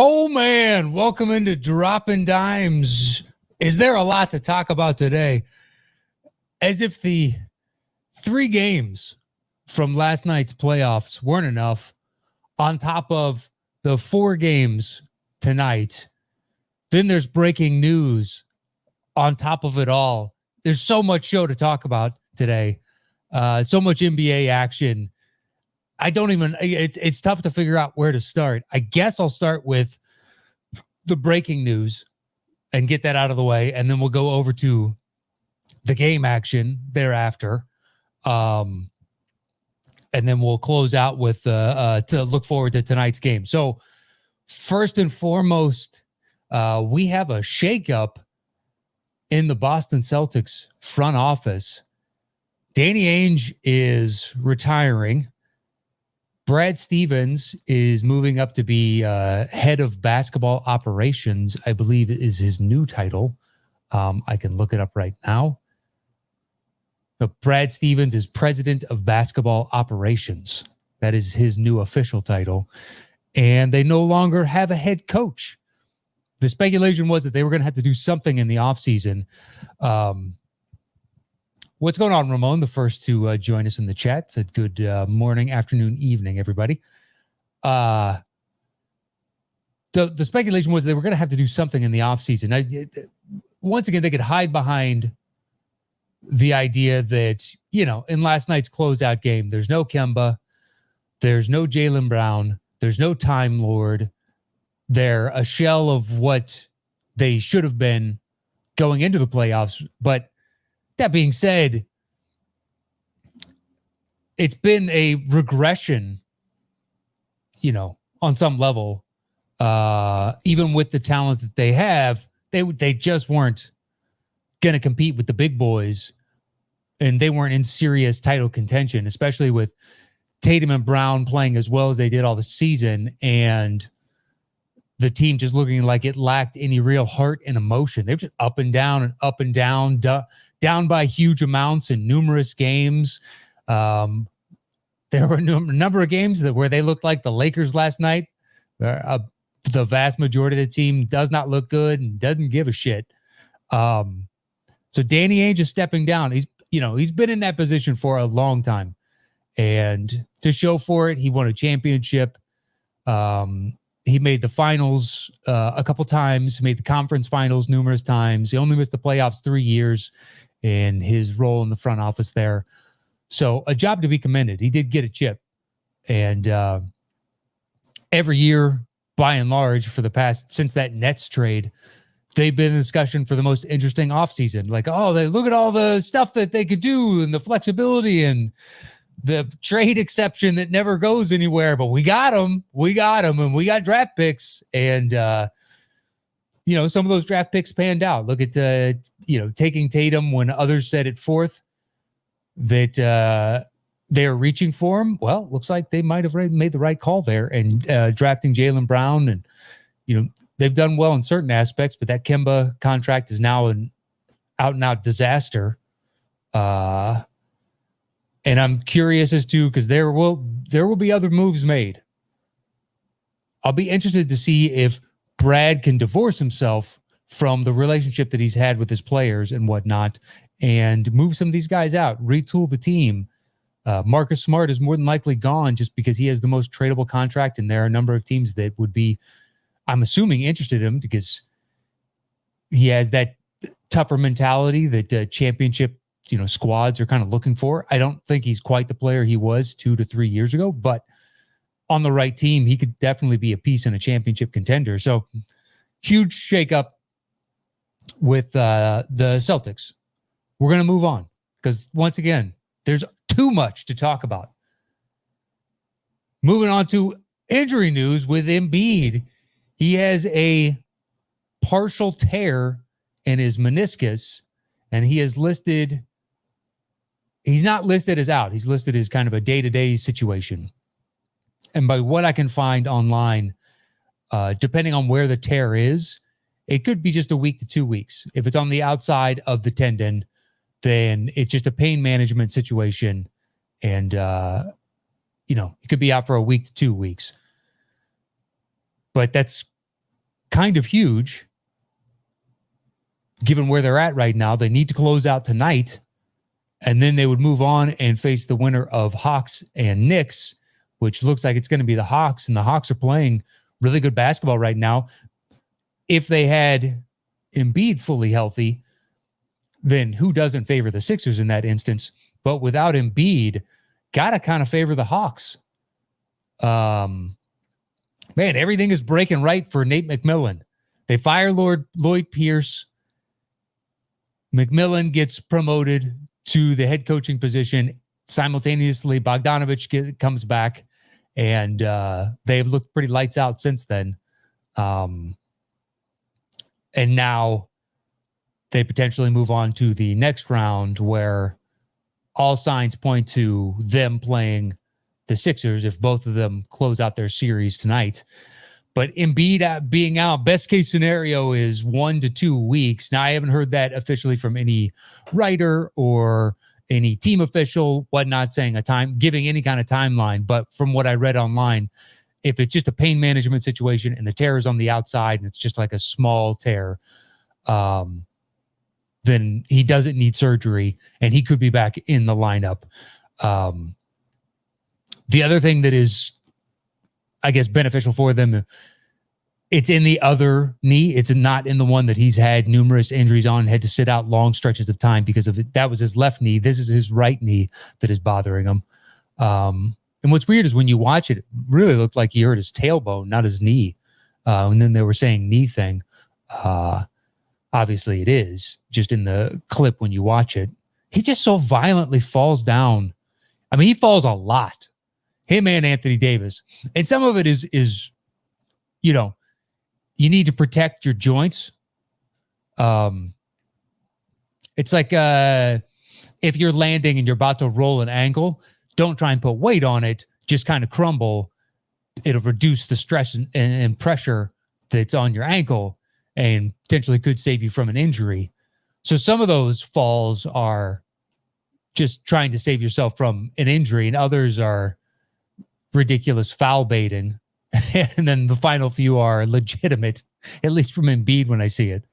Oh, man. Welcome into Dropping Dimes. Is there a lot to talk about today? As if the 3 games from last night's playoffs weren't enough, on top of the 4 games tonight, then there's breaking news on top of it all. There's so much show to talk about today. So much NBA action. It's tough to figure out where to start. I guess I'll start with the breaking news and get that out of the way. And then we'll go over to the game action thereafter. And then we'll close out with to look forward to tonight's game. So first and foremost, we have a shakeup in the Boston Celtics front office. Danny Ainge is retiring. Brad Stevens is moving up to be head of basketball operations, I believe is his new title. I can look it up right now. But Brad Stevens is president of basketball operations. That is his new official title. And they no longer have a head coach. The speculation was that they were going to have to do something in the offseason. What's going on, Ramon? The first to join us in the chat. Said good morning, afternoon, evening, everybody. The speculation was they were going to have to do something in the offseason. Once again, they could hide behind the idea that, in last night's closeout game, there's no Kemba, there's no Jaylen Brown, there's no Time Lord. They're a shell of what they should have been going into the playoffs. But that being said, it's been a regression, on some level. Even with the talent that they have, they just weren't going to compete with the big boys, and they weren't in serious title contention, especially with Tatum and Brown playing as well as they did all the season, and the team just looking like it lacked any real heart and emotion. They were just up and down, down by huge amounts in numerous games. There were a number of games where they looked like the Lakers last night. The vast majority of the team does not look good and doesn't give a shit. So Danny Ainge is stepping down. He's been in that position for a long time, and to show for it, he won a championship. He made the finals a couple times, made the conference finals numerous times. He only missed the playoffs 3 years in his role in the front office there. So a job to be commended. He did get a chip. And every year, by and large, since that Nets trade, they've been in discussion for the most interesting offseason. Like, they look at all the stuff that they could do and the flexibility and the trade exception that never goes anywhere, but we got them, and we got draft picks. And, some of those draft picks panned out. Look at, taking Tatum when others said at 4th that they're reaching for him. Well, looks like they might have made the right call there, and drafting Jaylen Brown. And, they've done well in certain aspects, but that Kemba contract is now an out-and-out disaster. And I'm curious as to, because there will be other moves made. I'll be interested to see if Brad can divorce himself from the relationship that he's had with his players and whatnot, and move some of these guys out, retool the team. Marcus Smart is more than likely gone just because he has the most tradable contract, and there are a number of teams that would be, I'm assuming, interested in him because he has that tougher mentality that championship squads are kind of looking for. I don't think he's quite the player he was 2 to 3 years ago, but on the right team, he could definitely be a piece in a championship contender. So huge shakeup with the Celtics. We're going to move on because, once again, there's too much to talk about. Moving on to injury news with Embiid. He has a partial tear in his meniscus, and he is listed. He's not listed as out. He's listed as kind of a day-to-day situation. And by what I can find online, depending on where the tear is, it could be just a week to 2 weeks. If it's on the outside of the tendon, then it's just a pain management situation. And, it could be out for a week to 2 weeks. But that's kind of huge given where they're at right now. They need to close out tonight, and then they would move on and face the winner of Hawks and Knicks, which looks like it's going to be the Hawks, and the Hawks are playing really good basketball right now. If they had Embiid fully healthy, then who doesn't favor the Sixers in that instance? But without Embiid, gotta kind of favor the Hawks. Man, everything is breaking right for Nate McMillan. They fire Lloyd Pierce. McMillan gets promoted to the head coaching position. Simultaneously, Bogdanovich comes back, and they have looked pretty lights out since then. And now they potentially move on to the next round, where all signs point to them playing the Sixers if both of them close out their series tonight. But Embiid being out, best case scenario is 1 to 2 weeks. Now, I haven't heard that officially from any writer or any team official, whatnot, saying giving any kind of timeline. But from what I read online, if it's just a pain management situation and the tear is on the outside and it's just like a small tear, then he doesn't need surgery and he could be back in the lineup. The other thing that is, I guess, beneficial for them, it's in the other knee. It's not in the one that he's had numerous injuries on, had to sit out long stretches of time because of it. That was his left knee. This is his right knee that is bothering him. And what's weird is when you watch it, it really looked like he hurt his tailbone, not his knee. And then they were saying knee thing. Obviously it is, just in the clip when you watch it. He just so violently falls down. I mean, he falls a lot. Him and Anthony Davis. And some of it is, you know, you need to protect your joints. It's like if you're landing and you're about to roll an ankle, don't try and put weight on it. Just kind of crumble. It'll reduce the stress and pressure that's on your ankle and potentially could save you from an injury. So some of those falls are just trying to save yourself from an injury, and others are ridiculous foul baiting. And then the final few are legitimate, at least from Embiid when I see it.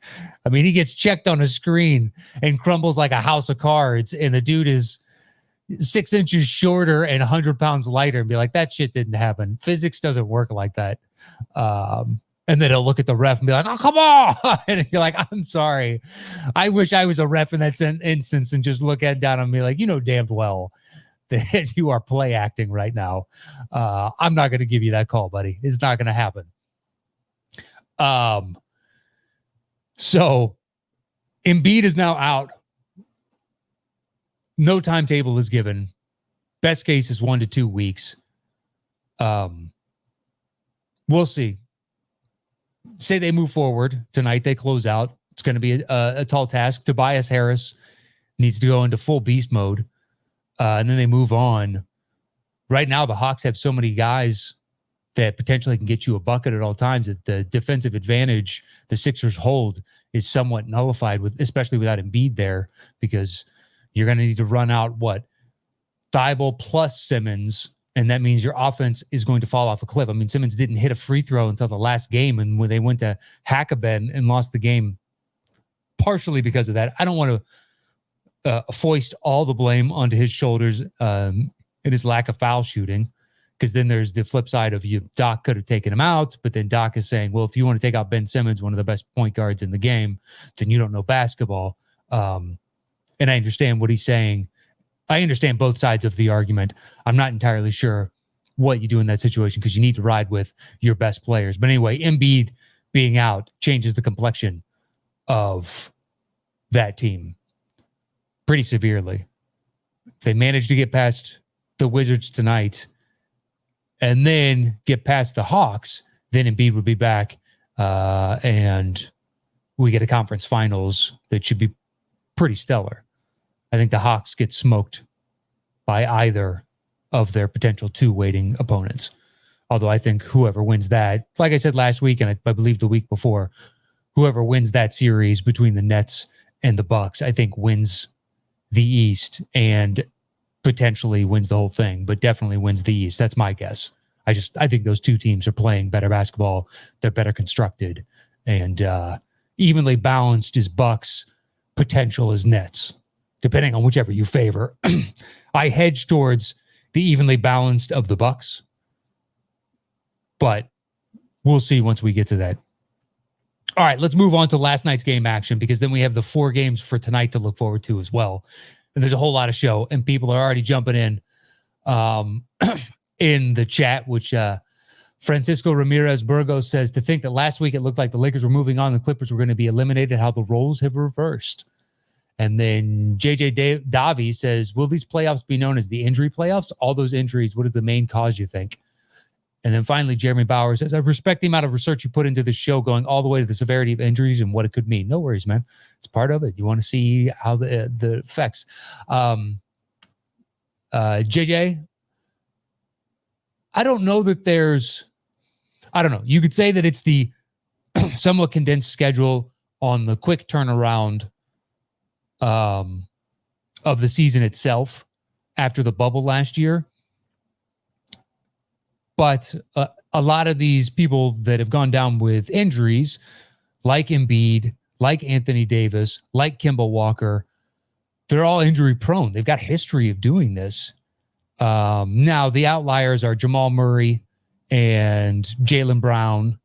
I mean, he gets checked on a screen and crumbles like a house of cards, and the dude is 6 inches shorter and 100 pounds lighter, and be like, that shit didn't happen. Physics doesn't work like that. And then he'll look at the ref and be like, oh, come on. And you're like, I'm sorry. I wish I was a ref in that instance and just look down and be like, you know damn well that you are play acting right now. I'm not going to give you that call, buddy. It's not going to happen. So Embiid is now out. No timetable is given. Best case is 1 to 2 weeks. We'll see. Say they move forward tonight, they close out. It's going to be a tall task. Tobias Harris needs to go into full beast mode. And then they move on. Right now, the Hawks have so many guys that potentially can get you a bucket at all times that the defensive advantage the Sixers hold is somewhat nullified, especially without Embiid there, because you're going to need to run out Thibault plus Simmons, and that means your offense is going to fall off a cliff. I mean, Simmons didn't hit a free throw until the last game, and when they went to Hack-a-Ben and lost the game partially because of that. I don't want to foist all the blame onto his shoulders and his lack of foul shooting, because then there's the flip side of Doc could have taken him out, but then Doc is saying, well, if you want to take out Ben Simmons, one of the best point guards in the game, then you don't know basketball. And I understand what he's saying. I understand both sides of the argument. I'm not entirely sure what you do in that situation because you need to ride with your best players. But anyway, Embiid being out changes the complexion of that team pretty severely. If they manage to get past the Wizards tonight and then get past the Hawks, then Embiid would be back and we get a conference finals that should be pretty stellar. I think the Hawks get smoked by either of their potential 2 waiting opponents. Although I think whoever wins that, like I said last week, and I believe the week before, whoever wins that series between the Nets and the Bucks, I think wins the East and potentially wins the whole thing, but definitely wins the East. That's my guess. I think those 2 teams are playing better basketball. They're better constructed. and evenly balanced is Bucks, potential is Nets, depending on whichever you favor. I hedge towards the evenly balanced of the Bucks, but we'll see once we get to that. All right, let's move on to last night's game action, because then we have the 4 games for tonight to look forward to as well. And there's a whole lot of show, and people are already jumping in the chat, which Francisco Ramirez Burgos says, to think that last week it looked like the Lakers were moving on, the Clippers were going to be eliminated, how the roles have reversed. And then JJ Davi says, will these playoffs be known as the injury playoffs? All those injuries, what is the main cause, you think? And then finally, Jeremy Bauer says, I respect the amount of research you put into this show, going all the way to the severity of injuries and what it could mean. No worries, man. It's part of it. You want to see how the effects. JJ, I don't know that I don't know. You could say that it's the somewhat condensed schedule on the quick turnaround of the season itself after the bubble last year. But a lot of these people that have gone down with injuries, like Embiid, like Anthony Davis, like Kemba Walker, they're all injury prone. They've got history of doing this. Now, the outliers are Jamal Murray and Jaylen Brown.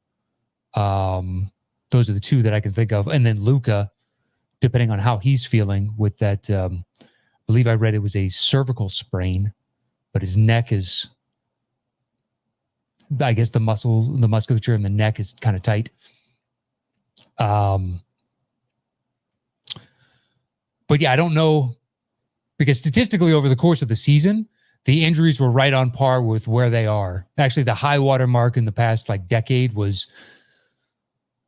Those are the 2 that I can think of. And then Luka, depending on how he's feeling with that. I believe I read it was a cervical sprain, but his neck is... I guess the musculature in the neck is kind of tight. But yeah, I don't know, because statistically over the course of the season, the injuries were right on par with where they are. Actually, the high water mark in the past decade was,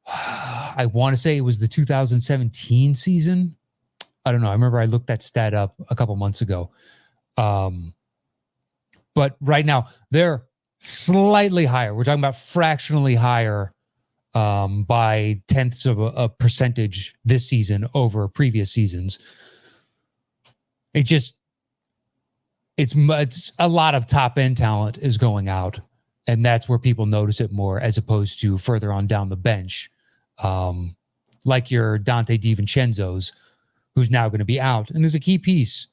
I want to say it was the 2017 season. I don't know. I remember I looked that stat up a couple months ago. But right now they're slightly higher. We're talking about fractionally higher by tenths of a percentage this season over previous seasons. It's a lot of top end talent is going out, and that's where people notice it more, as opposed to further on down the bench, like your Dante DiVincenzo's, who's now going to be out and is a key piece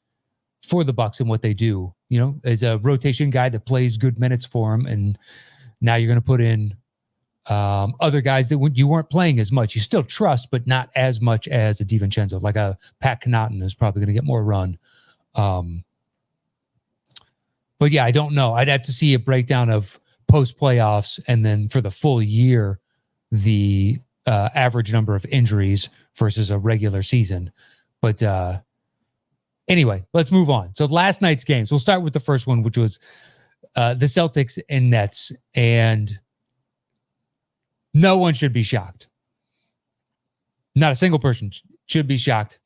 for the Bucks and what they do, as a rotation guy that plays good minutes for him. And now you're going to put in other guys that you weren't playing as much. You still trust, but not as much as a DiVincenzo, like a Pat Connaughton is probably going to get more run. But yeah, I don't know. I'd have to see a breakdown of post playoffs, and then for the full year, the average number of injuries versus a regular season. But anyway, let's move on. So last night's games, we'll start with the first one, which was the Celtics and Nets. And no one should be shocked. Not a single person should be shocked,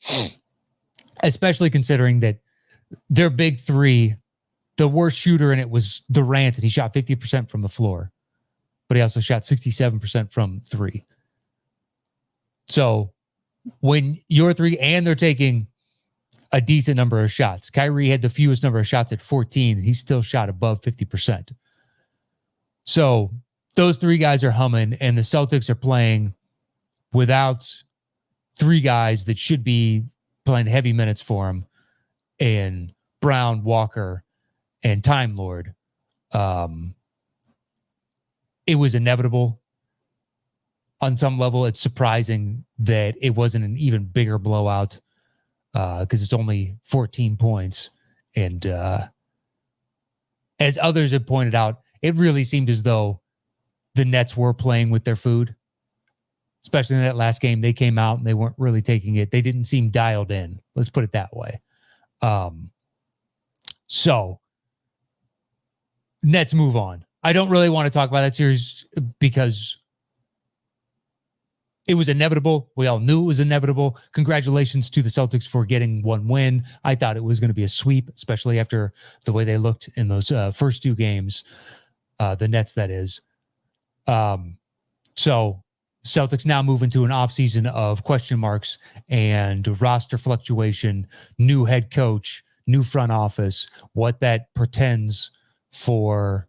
especially considering that their big 3, the worst shooter in it was Durant, and he shot 50% from the floor, but he also shot 67% from 3. So when you're 3 and they're taking a decent number of shots, Kyrie had the fewest number of shots at 14, and he still shot above 50%. So those 3 guys are humming, and the Celtics are playing without 3 guys that should be playing heavy minutes for him, and Brown, Walker, and Time Lord. It was inevitable. On some level, it's surprising that it wasn't an even bigger blowout, because it's only 14 points. And as others have pointed out, it really seemed as though the Nets were playing with their food, especially in that last game. They came out and they weren't really taking it. They didn't seem dialed in. Let's put it that way. So Nets move on. I don't really want to talk about that series because it was inevitable. We all knew it was inevitable. Congratulations to the Celtics for getting 1 win. I thought it was going to be a sweep, especially after the way they looked in those first 2 games. The Nets, that is. So Celtics now move into an offseason of question marks and roster fluctuation, new head coach, new front office, what that portends for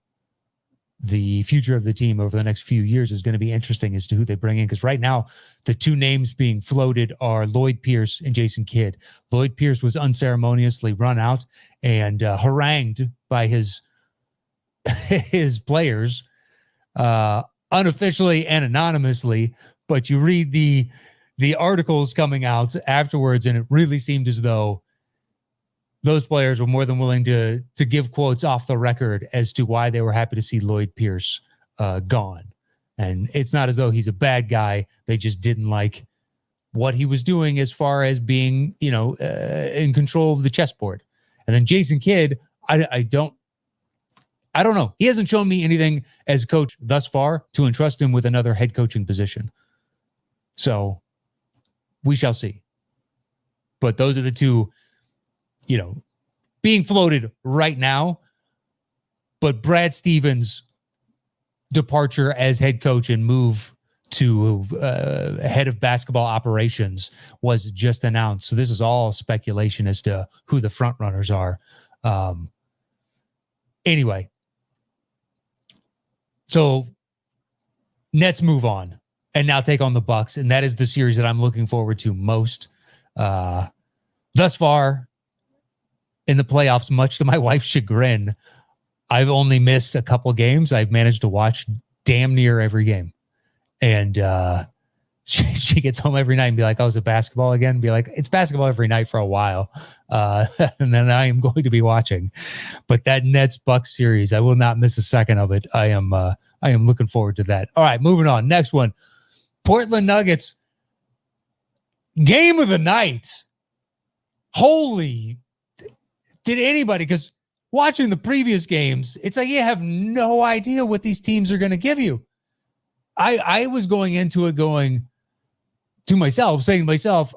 the future of the team over the next few years is going to be interesting as to who they bring in. Because right now, the two names being floated are Lloyd Pierce and Jason Kidd. Lloyd Pierce was unceremoniously run out and harangued by his players, unofficially and anonymously. But you read the articles coming out afterwards, and it really seemed as though those players were more than willing to give quotes off the record as to why they were happy to see Lloyd Pierce gone. And it's not as though he's a bad guy. They just didn't like what he was doing as far as being, in control of the chessboard. And then Jason Kidd, I don't know. He hasn't shown me anything as coach thus far to entrust him with another head coaching position. So we shall see. But those are the two, being floated right now. But Brad Stevens' departure as head coach and move to head of basketball operations was just announced. So this is all speculation as to who the front runners are. Anyway, so Nets move on and now take on the Bucks, and that is the series that I'm looking forward to most. Thus far in the playoffs, much to my wife's chagrin, I've only missed a couple games. I've managed to watch damn near every game. And she gets home every night and be like, oh, is it basketball again? Be like, it's basketball every night for a while. And then I am going to be watching. But that Nets Bucks series, I will not miss a second of it. I am looking forward to that. All right, moving on. Next one. Portland Nuggets. Game of the night. Holy, did anybody, because watching the previous games, it's like you have no idea what these teams are going to give you. I was going into it saying to myself,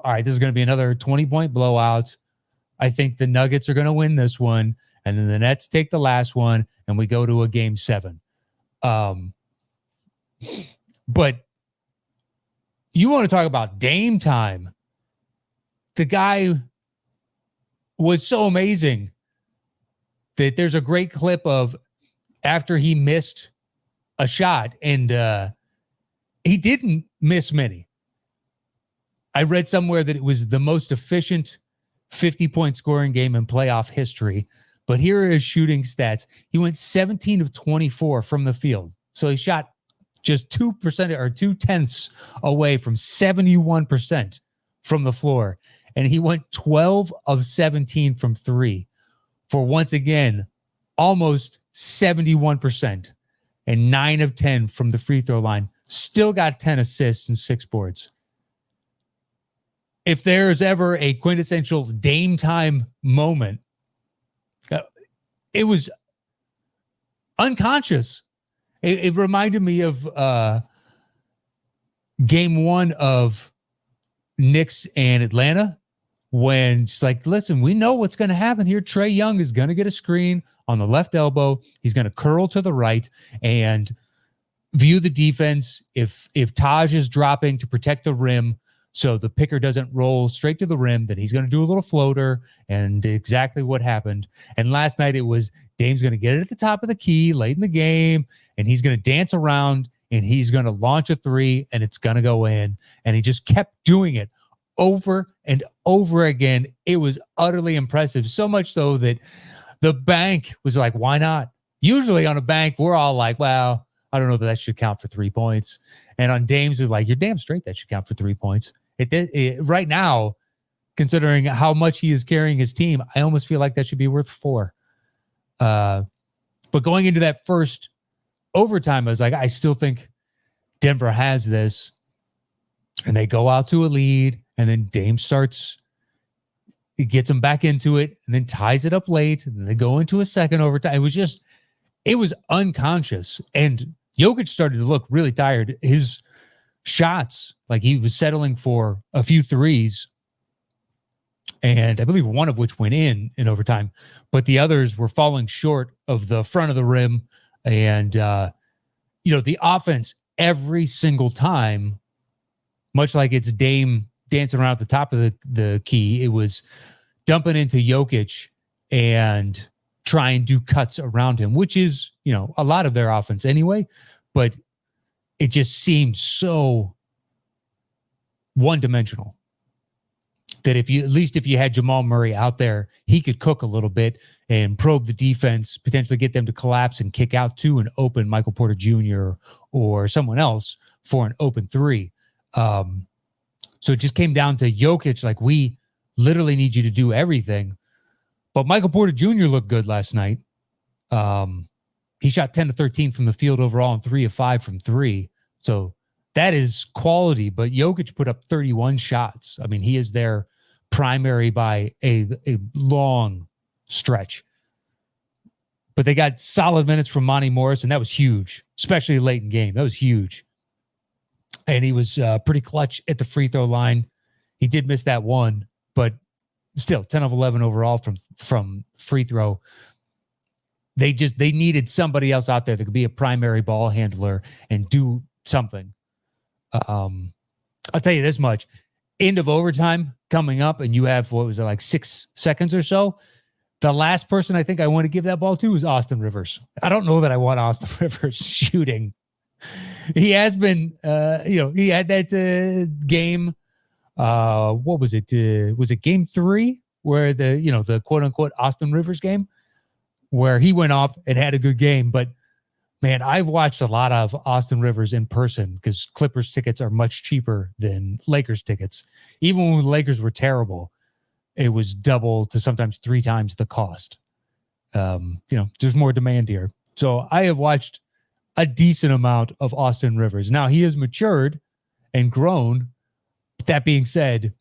all right, this is going to be another 20-point blowout. I think the Nuggets are going to win this one, and then the Nets take the last one, and we go to a game 7. But you want to talk about Dame time. The guy was so amazing that there's a great clip of after he missed a shot, and he didn't miss many. I read somewhere that it was the most efficient 50-point scoring game in playoff history, but here are his shooting stats. He went 17 of 24 from the field. So he shot just 2% or 0.2 away from 71% from the floor. And he went 12 of 17 from 3 for, once again, almost 71%, and 9 of 10 from the free throw line. Still got 10 assists and 6 boards. If there's ever a quintessential Dame time moment, it was unconscious. It reminded me of game 1 of Knicks and Atlanta, when she's like, listen, we know what's going to happen here. Trae Young is going to get a screen on the left elbow. He's going to curl to the right and view the defense. If Taj is dropping to protect the rim so the picker doesn't roll straight to the rim, then he's going to do a little floater, and exactly what happened. And last night it was Dame's going to get it at the top of the key late in the game, and he's going to dance around, and he's going to launch a 3, and it's going to go in. And he just kept doing it over and over again. It was utterly impressive, so much so that the bank was like, why not? Usually on a bank, we're all like, well, I don't know if that should count for 3 points. And on Dame's, it's like, you're damn straight that should count for 3 points. It did. Right now, considering how much he is carrying his team, I almost feel like that should be worth 4. But going into that first overtime, I was like, I still think Denver has this. And they go out to a lead, and then Dame gets them back into it, and then ties it up late, and then they go into a second overtime. It was unconscious. And Jokic started to look really tired. His shots, like he was settling for a few threes, and I believe one of which went in overtime, but the others were falling short of the front of the rim. And, the offense every single time, much like it's Dame dancing around at the top of the key, it was dumping into Jokic and try and do cuts around him, which is, a lot of their offense anyway, but it just seemed so one-dimensional that if you had Jamal Murray out there, he could cook a little bit and probe the defense, potentially get them to collapse and kick out to an open Michael Porter Jr. or someone else for an open three. So it just came down to Jokic, like, we literally need you to do everything. But Michael Porter Jr. looked good last night. He shot 10 to 13 from the field overall and 3 of 5 from three. So that is quality, but Jokic put up 31 shots. I mean, he is their primary by a long stretch. But they got solid minutes from Monty Morris, and that was huge, especially late in game. That was huge. And he was pretty clutch at the free throw line. He did miss that one, but still 10 of 11 overall from free throw. They needed somebody else out there that could be a primary ball handler and do something. I'll tell you this much. End of overtime coming up, and you have, 6 seconds or so. The last person I think I want to give that ball to is Austin Rivers. I don't know that I want Austin Rivers shooting. He has been, he had that game. What was it? Was it game 3 where the quote unquote Austin Rivers game where he went off and had a good game? But man, I've watched a lot of Austin Rivers in person because Clippers tickets are much cheaper than Lakers tickets. Even when the Lakers were terrible, it was double to sometimes 3 times the cost. There's more demand here. So I have watched a decent amount of Austin Rivers. Now, he has matured and grown. That being said,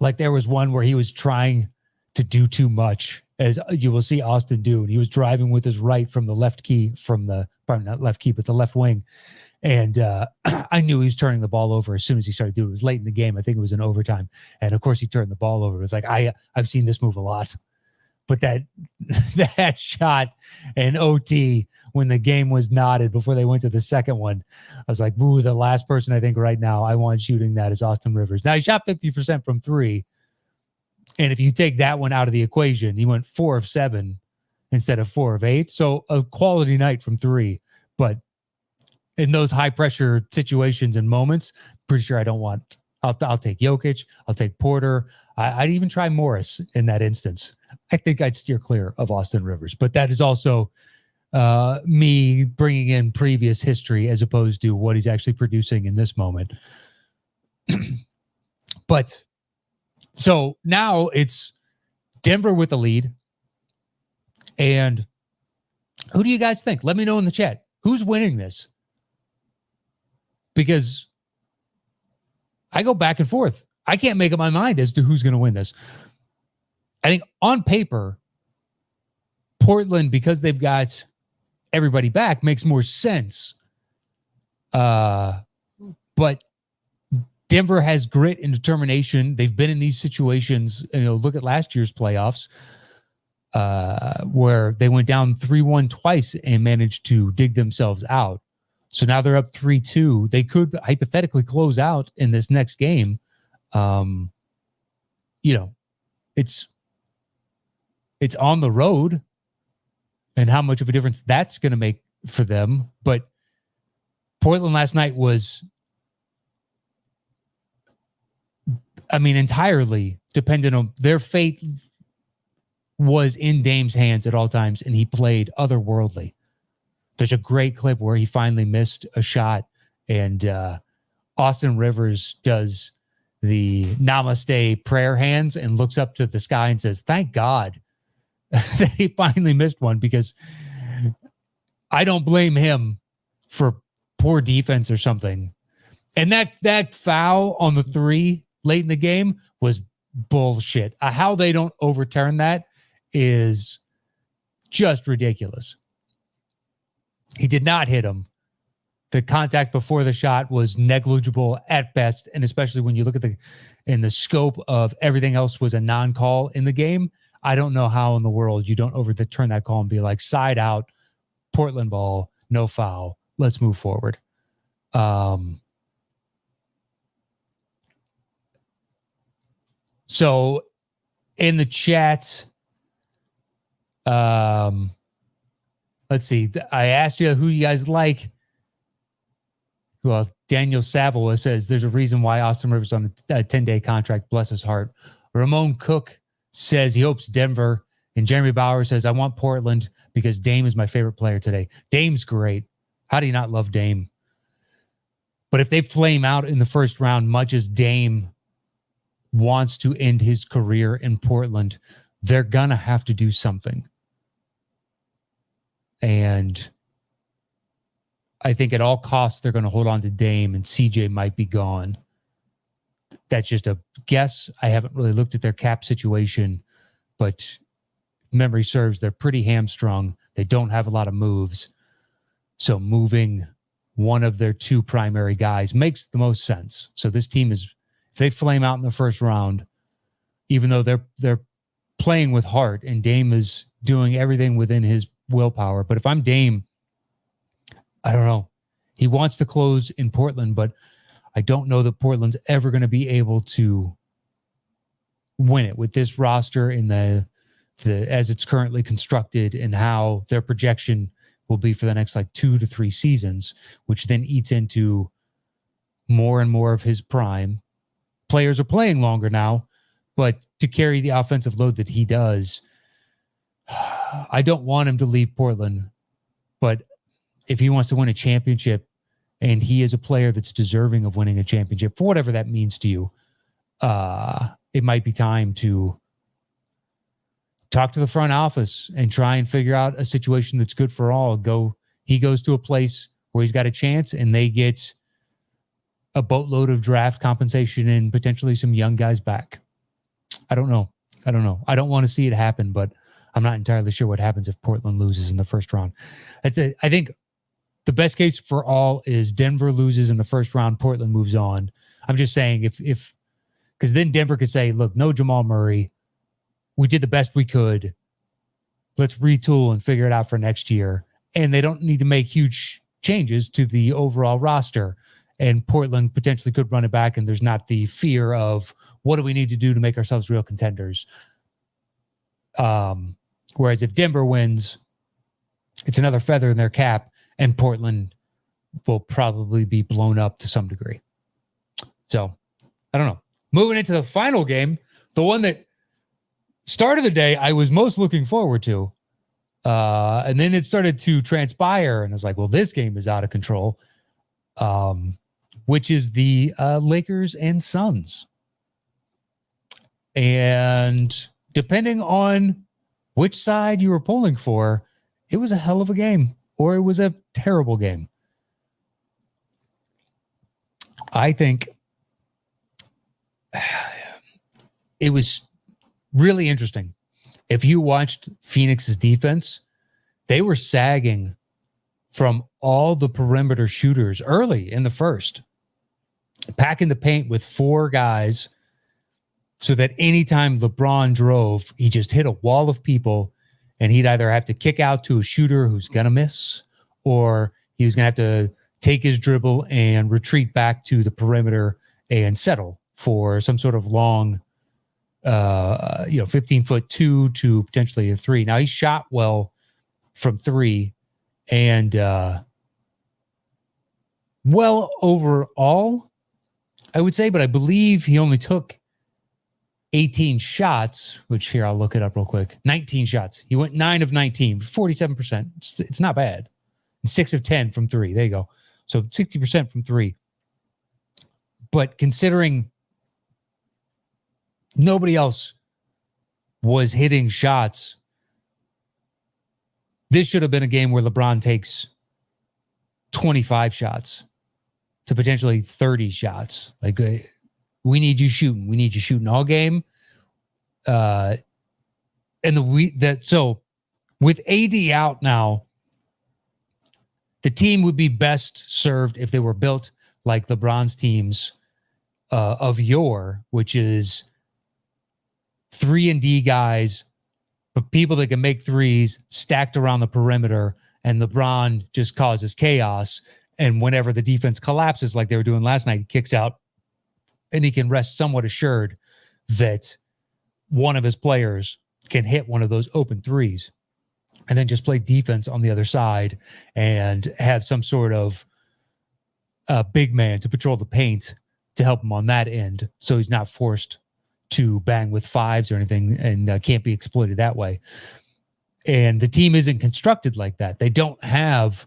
like, there was one where he was trying to do too much, as you will see Austin do. And he was driving with his right from the left key, probably not left key, but the left wing. And I knew he was turning the ball over as soon as he started doing it. It was late in the game. I think it was in overtime. And of course he turned the ball over. It was like, I've seen this move a lot. But that shot in OT when the game was knotted before they went to the second one, I was like, ooh, the last person I think right now I want shooting that is Austin Rivers. Now, he shot 50% from 3. And if you take that one out of the equation, he went 4 of 7 instead of 4 of 8. So a quality night from 3. But in those high pressure situations and moments, pretty sure I don't want. I'll take Jokic. I'll take Porter. I'd even try Morris in that instance. I think I'd steer clear of Austin Rivers, but that is also me bringing in previous history as opposed to what he's actually producing in this moment. But so now it's Denver with the lead. And who do you guys think? Let me know in the chat. Who's winning this? Because I go back and forth. I can't make up my mind as to who's going to win this. I think on paper, Portland, because they've got everybody back, makes more sense. But Denver has grit and determination. They've been in these situations. Look at last year's playoffs where they went down 3-1 twice and managed to dig themselves out. So now they're up 3-2. They could hypothetically close out in this next game. It's on the road and how much of a difference that's going to make for them. But Portland last night was, entirely dependent on their fate was in Dame's hands at all times, and he played otherworldly. There's a great clip where he finally missed a shot, and Austin Rivers does the namaste prayer hands and looks up to the sky and says, thank God that he finally missed one, because I don't blame him for poor defense or something. And that foul on the 3 late in the game was bullshit. How they don't overturn that is just ridiculous. He did not hit him. The contact before the shot was negligible at best, and especially when you look at the scope of everything else was a non-call in the game. I don't know how in the world you don't overturn that call and be like, side out, Portland ball, no foul, let's move forward. So in the chat, Let's see. I asked you who you guys like. Well, Daniel Savola says there's a reason why Austin Rivers on the 10-day contract. Bless his heart. Ramon Cook says he hopes Denver. And Jeremy Bauer says, I want Portland because Dame is my favorite player today. Dame's great. How do you not love Dame? But if they flame out in the first round, much as Dame wants to end his career in Portland, they're going to have to do something. And I think at all costs, they're going to hold on to Dame and CJ might be gone. That's just a guess. I haven't really looked at their cap situation, but memory serves, they're pretty hamstrung. They don't have a lot of moves. So moving one of their two primary guys makes the most sense. So this team is, if they flame out in the first round, even though they're playing with heart and Dame is doing everything within his willpower. But if I'm Dame, I don't know. He wants to close in Portland, but I don't know that Portland's ever going to be able to win it with this roster in the as it's currently constructed and how their projection will be for the next like 2 to 3 seasons, which then eats into more and more of his prime. Players are playing longer now, but to carry the offensive load that he does, I don't want him to leave Portland, but if he wants to win a championship and he is a player that's deserving of winning a championship for whatever that means to you, it might be time to talk to the front office and try and figure out a situation that's good for all. He goes to a place where he's got a chance and they get a boatload of draft compensation and potentially some young guys back. I don't know. I don't want to see it happen, but I'm not entirely sure what happens if Portland loses in the first round. I think the best case for all is Denver loses in the first round, Portland moves on. I'm just saying if because then Denver could say, look, no Jamal Murray. We did the best we could. Let's retool and figure it out for next year. And they don't need to make huge changes to the overall roster. And Portland potentially could run it back, and there's not the fear of what do we need to do to make ourselves real contenders. Whereas if Denver wins, it's another feather in their cap, and Portland will probably be blown up to some degree. So, I don't know. Moving into the final game, the one that started the day I was most looking forward to, and then it started to transpire, and I was like, well, this game is out of control, which is the Lakers and Suns. And depending on which side you were pulling for, it was a hell of a game, or it was a terrible game. I think it was really interesting. If you watched Phoenix's defense, they were sagging from all the perimeter shooters early in the first, packing the paint with 4 guys so that anytime LeBron drove, he just hit a wall of people and he'd either have to kick out to a shooter who's going to miss, or he was going to have to take his dribble and retreat back to the perimeter and settle for some sort of long 15-foot 2 to potentially a 3. Now he shot well from 3 and well overall, I would say, but I believe he only took 18 shots, which here I'll look it up real quick. 19 shots. He went 9 of 19, 47%. It's not bad. 6 of 10 from 3. There you go. So 60% from 3. But considering nobody else was hitting shots, this should have been a game where LeBron takes 25 shots to potentially 30 shots. Like, we need you shooting. We need you shooting all game. So with AD out now, the team would be best served if they were built like LeBron's teams of yore, which is 3-and-D guys, but people that can make threes stacked around the perimeter, and LeBron just causes chaos. And whenever the defense collapses like they were doing last night, he kicks out, and he can rest somewhat assured that one of his players can hit one of those open threes. and then just play defense on the other side and have some sort of big man to patrol the paint to help him on that end, so he's not forced to bang with fives or anything and can't be exploited that way. And the team isn't constructed like that. They don't have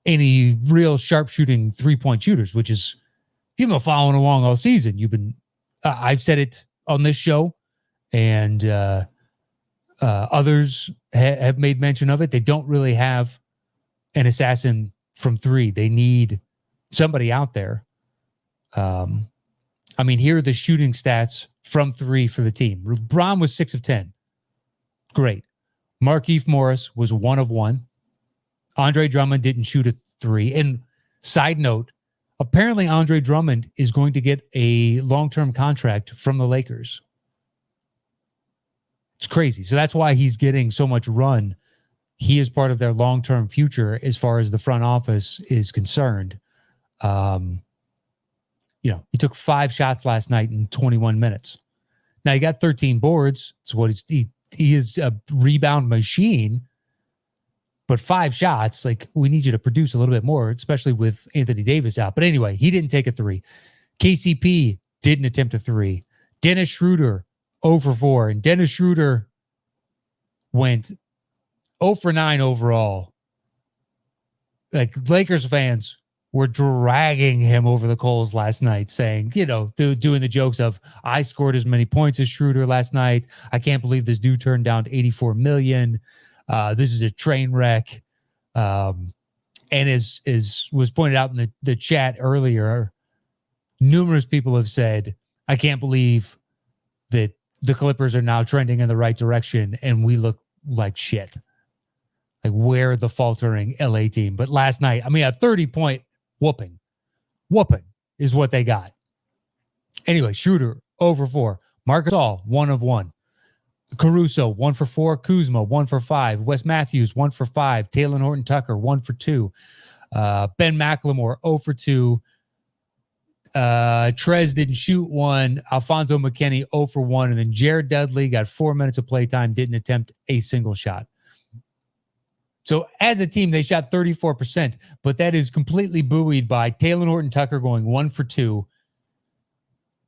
any real sharpshooting three-point shooters, which is, if you've been following along all season, you've been, I've said it on this show, and others have made mention of it. They don't really have an assassin from three. They need somebody out there. I mean, here are the shooting stats from three for the team. LeBron was 6 of 10. Great. Markieff Morris was 1 of 1. Andre Drummond didn't shoot a three. And side note, apparently Andre Drummond is going to get a long-term contract from the Lakers. It's crazy. So that's why he's getting so much run. He is part of their long-term future as far as the front office is concerned. He took 5 shots last night in 21 minutes. Now he got 13 boards. So what he is a rebound machine, but 5 shots, like, we need you to produce a little bit more, especially with Anthony Davis out. But anyway, he didn't take a three. KCP didn't attempt a three. Dennis Schroeder 0 for 4, and Dennis Schroeder went 0 for 9 overall. Like, Lakers fans were dragging him over the coals last night, saying, doing the jokes of, I scored as many points as Schroeder last night. I can't believe this dude turned down $84 million. This is a train wreck. And as was pointed out in the chat earlier, numerous people have said, I can't believe that the Clippers are now trending in the right direction and we look like shit. Like, we're the faltering LA team. But last night, a 30-point whooping is what they got. Anyway, Schroeder 0 for 4. Marcus All 1 of 1. Caruso 1 for 4. Kuzma 1 for 5. Wes Matthews 1 for 5. Taylor Horton Tucker 1 for 2. Ben McLemore 0 for 2. Trez didn't shoot 1. Alfonso McKinney 0 for 1. And then Jared Dudley got 4 minutes of playtime, didn't attempt a single shot. So as a team, they shot 34%, but that is completely buoyed by Taylor Horton Tucker going 1 for 2,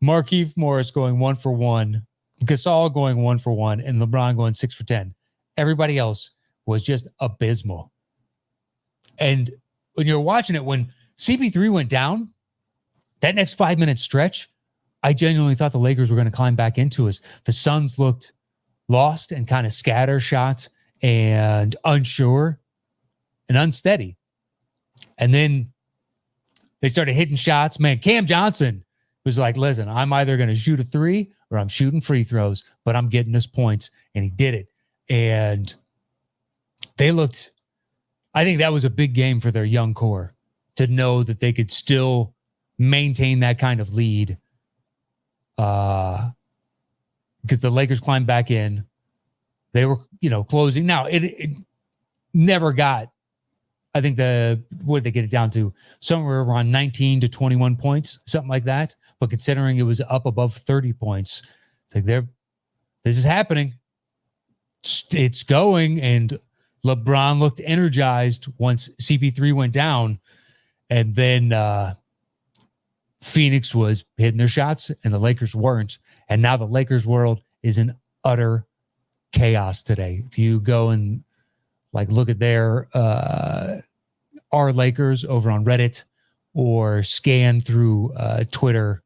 Markieff Morris going 1 for 1, Gasol going 1 for 1, and LeBron going 6 for 10. Everybody else was just abysmal. And when you're watching it, when CP3 went down, that next 5-minute stretch, I genuinely thought the Lakers were going to climb back into us. The Suns looked lost and kind of scattershot and unsure and unsteady. And then they started hitting shots. Man, Cam Johnson was like, listen, I'm either going to shoot a three or I'm shooting free throws, but I'm getting this points. And he did it. And they looked, I think that was a big game for their young core to know that they could still maintain that kind of lead. Because the Lakers climbed back in. They were, closing. Now, it never got, I think what did they get it down to? Somewhere around 19 to 21 points, something like that. But considering it was up above 30 points, it's like this is happening. It's going. And LeBron looked energized once CP3 went down. And then Phoenix was hitting their shots and the Lakers weren't. And now the Lakers world is in utter chaos today. If you go and look at their our Lakers over on Reddit or scan through Twitter,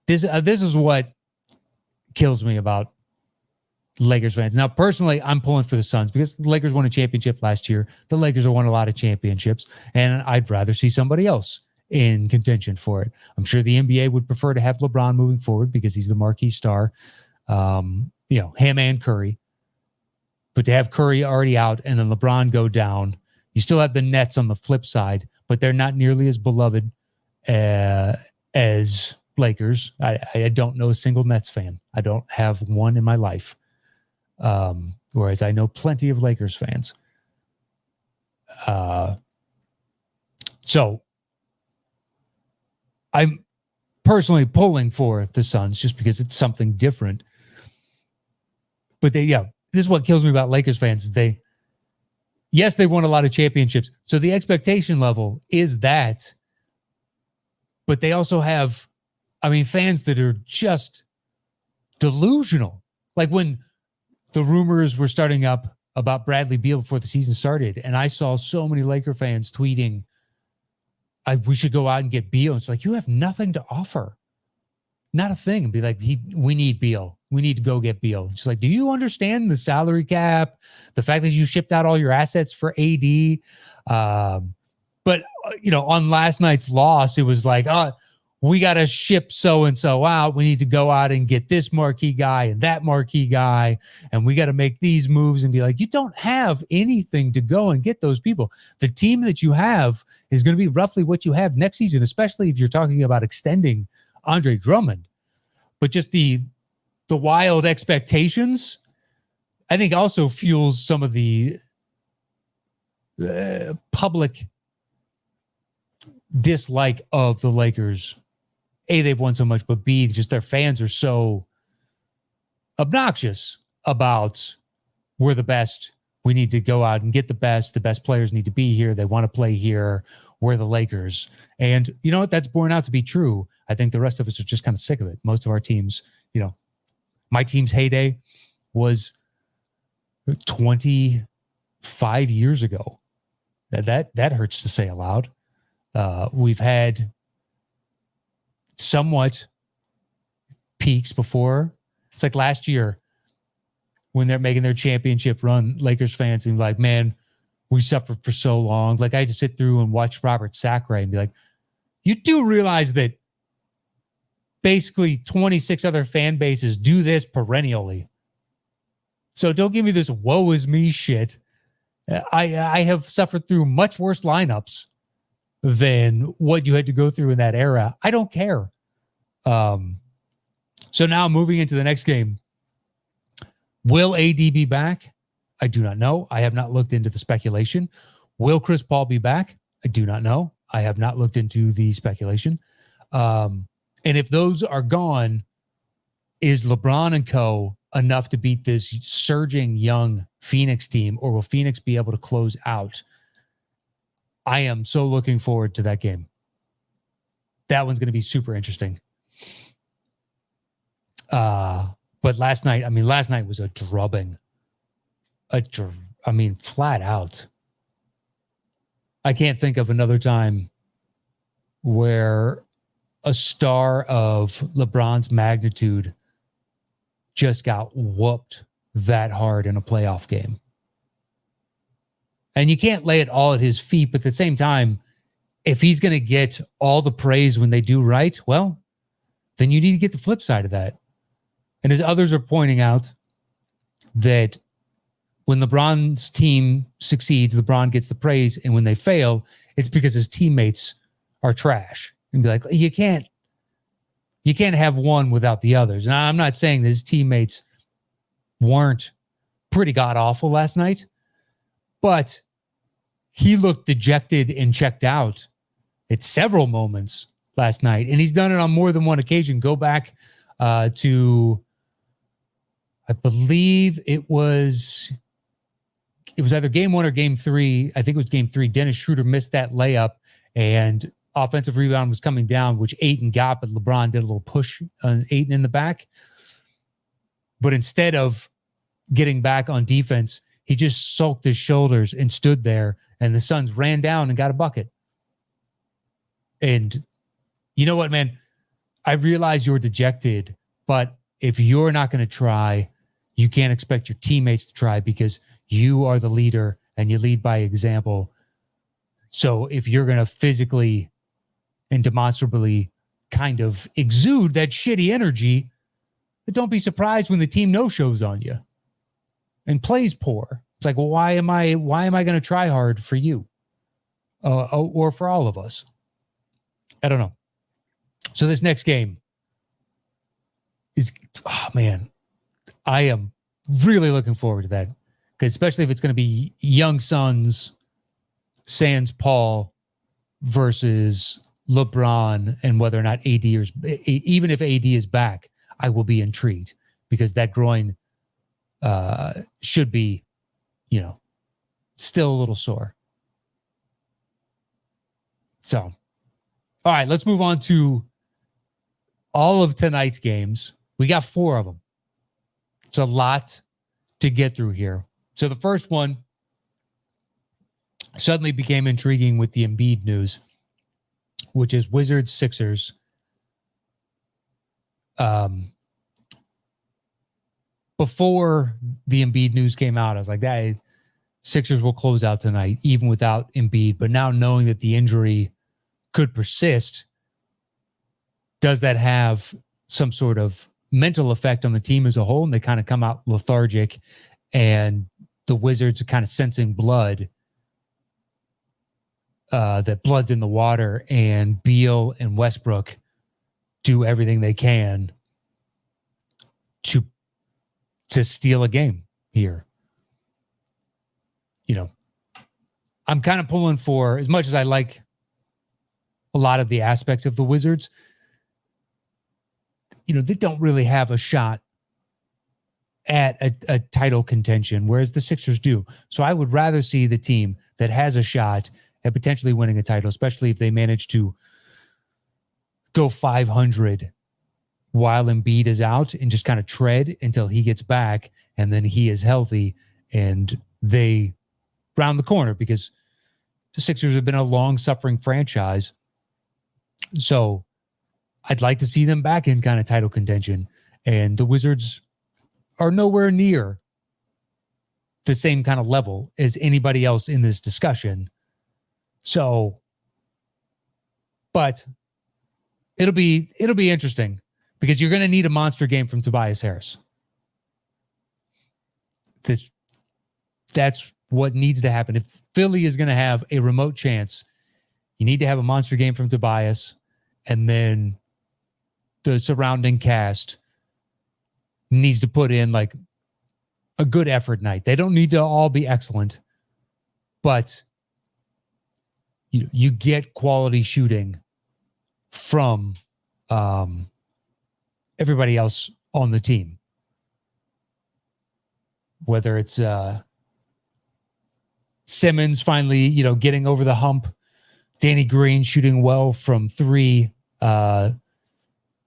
this is what kills me about Lakers fans. Now, personally, I'm pulling for the Suns because the Lakers won a championship last year. The Lakers have won a lot of championships, and I'd rather see somebody else in contention for it. I'm sure the NBA would prefer to have LeBron moving forward because he's the marquee star. Him and Curry. But to have Curry already out and then LeBron go down, you still have the Nets on the flip side, but they're not nearly as beloved as Lakers. I don't know a single Nets fan. I don't have one in my life. Whereas I know plenty of Lakers fans. So I'm personally pulling for the Suns just because it's something different. But this is what kills me about Lakers fans. Yes, they won a lot of championships. So the expectation level is that, but they also have, fans that are just delusional. Like when the rumors were starting up about Bradley Beal before the season started, and I saw so many Laker fans tweeting, we should go out and get Beal. It's like, you have nothing to offer. Not a thing. And be like, we need Beal. We need to go get Beal. It's like, do you understand the salary cap? The fact that you shipped out all your assets for AD? But, on last night's loss, it was like, we got to ship so-and-so out. We need to go out and get this marquee guy and that marquee guy. And we got to make these moves and be like, you don't have anything to go and get those people. The team that you have is going to be roughly what you have next season, especially if you're talking about extending Andre Drummond. But just the wild expectations, I think, also fuels some of the public dislike of the Lakers. A, they've won so much, but B, just their fans are so obnoxious about we're the best. We need to go out and get the best. The best players need to be here. They want to play here. We're the Lakers. And you know what? That's borne out to be true. I think the rest of us are just kind of sick of it. Most of our teams, my team's heyday was 25 years ago. That hurts to say aloud. We've had somewhat peaks before. It's like last year when they're making their championship run, Lakers fans seem like, man, we suffered for so long. Like I had to sit through and watch Robert Sacre and be like, you do realize that basically 26 other fan bases do this perennially. So don't give me this woe is me shit. I have suffered through much worse lineups than what you had to go through in that era. I don't care. So now moving into the next game, will AD be back? I do not know. I have not looked into the speculation. Will Chris Paul be back? I do not know. I have not looked into the speculation. And if those are gone, is LeBron and co enough to beat this surging young Phoenix team, or will Phoenix be able to close out? I am so looking forward to that game. That one's going to be super interesting. But last night was a drubbing. Flat out. I can't think of another time where a star of LeBron's magnitude just got whooped that hard in a playoff game. And you can't lay it all at his feet, but at the same time, if he's going to get all the praise when they do right, well, then you need to get the flip side of that. And as others are pointing out, that when LeBron's team succeeds, LeBron gets the praise, and when they fail, it's because his teammates are trash. And be like, you can't have one without the others. And I'm not saying that his teammates weren't pretty god-awful last night, but he looked dejected and checked out at several moments last night. And he's done it on more than one occasion. Go back to, I believe it was either game 1 or game 3. I think it was game 3. Dennis Schroeder missed that layup, and offensive rebound was coming down, which Ayton got, but LeBron did a little push on Ayton in the back. But instead of getting back on defense, he just sulked his shoulders and stood there, and the Suns ran down and got a bucket. And you know what, man? I realize you're dejected, but if you're not going to try, you can't expect your teammates to try, because you are the leader and you lead by example. So if you're going to physically and demonstrably kind of exude that shitty energy, but don't be surprised when the team no-shows on you and plays poor. It's like, well, why am I going to try hard for you or for all of us? I don't know. So this next game is, I am really looking forward to that, because especially if it's going to be young Suns, sans Paul versus LeBron, and whether or not even if AD is back, I will be intrigued, because that groin should be, still a little sore. So, all right, let's move on to all of tonight's games. We got 4 of them. It's a lot to get through here. So the first one suddenly became intriguing with the Embiid news, which is Wizards Sixers. Before the Embiid news came out, I was like, that Sixers will close out tonight, even without Embiid. But now knowing that the injury could persist, does that have some sort of mental effect on the team as a whole? And they kind of come out lethargic, and the Wizards are kind of sensing blood, that blood's in the water, and Beal and Westbrook do everything they can to steal a game here. I'm kind of pulling for, as much as I like a lot of the aspects of the Wizards, they don't really have a shot at a title contention, whereas the Sixers do. So I would rather see the team that has a shot at potentially winning a title, especially if they manage to go 500 while Embiid is out and just kind of tread until he gets back and then he is healthy and they round the corner, because the Sixers have been a long-suffering franchise. So I'd like to see them back in kind of title contention, and the Wizards are nowhere near the same kind of level as anybody else in this discussion. So, but it'll be interesting, because you're going to need a monster game from Tobias Harris. That's what needs to happen. If Philly is going to have a remote chance, you need to have a monster game from Tobias, and then the surrounding cast needs to put in like a good effort night. They don't need to all be excellent, but you get quality shooting from everybody else on the team. Whether it's Simmons finally, getting over the hump, Danny Green shooting well from 3.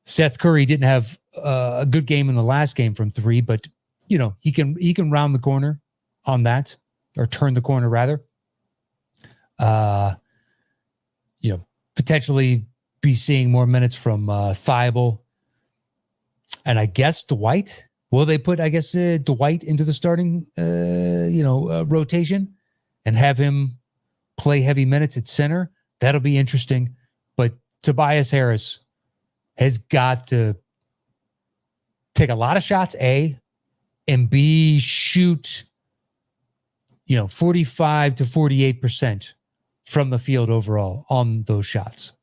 Seth Curry didn't have a good game in the last game from 3, but he can round the corner on that, or turn the corner rather. Potentially be seeing more minutes from Thibault, and I guess Dwight. Will they put, Dwight into the starting, rotation and have him play heavy minutes at center? That'll be interesting. But Tobias Harris has got to take a lot of shots, A, and B, shoot, 45 to 48% from the field overall on those shots.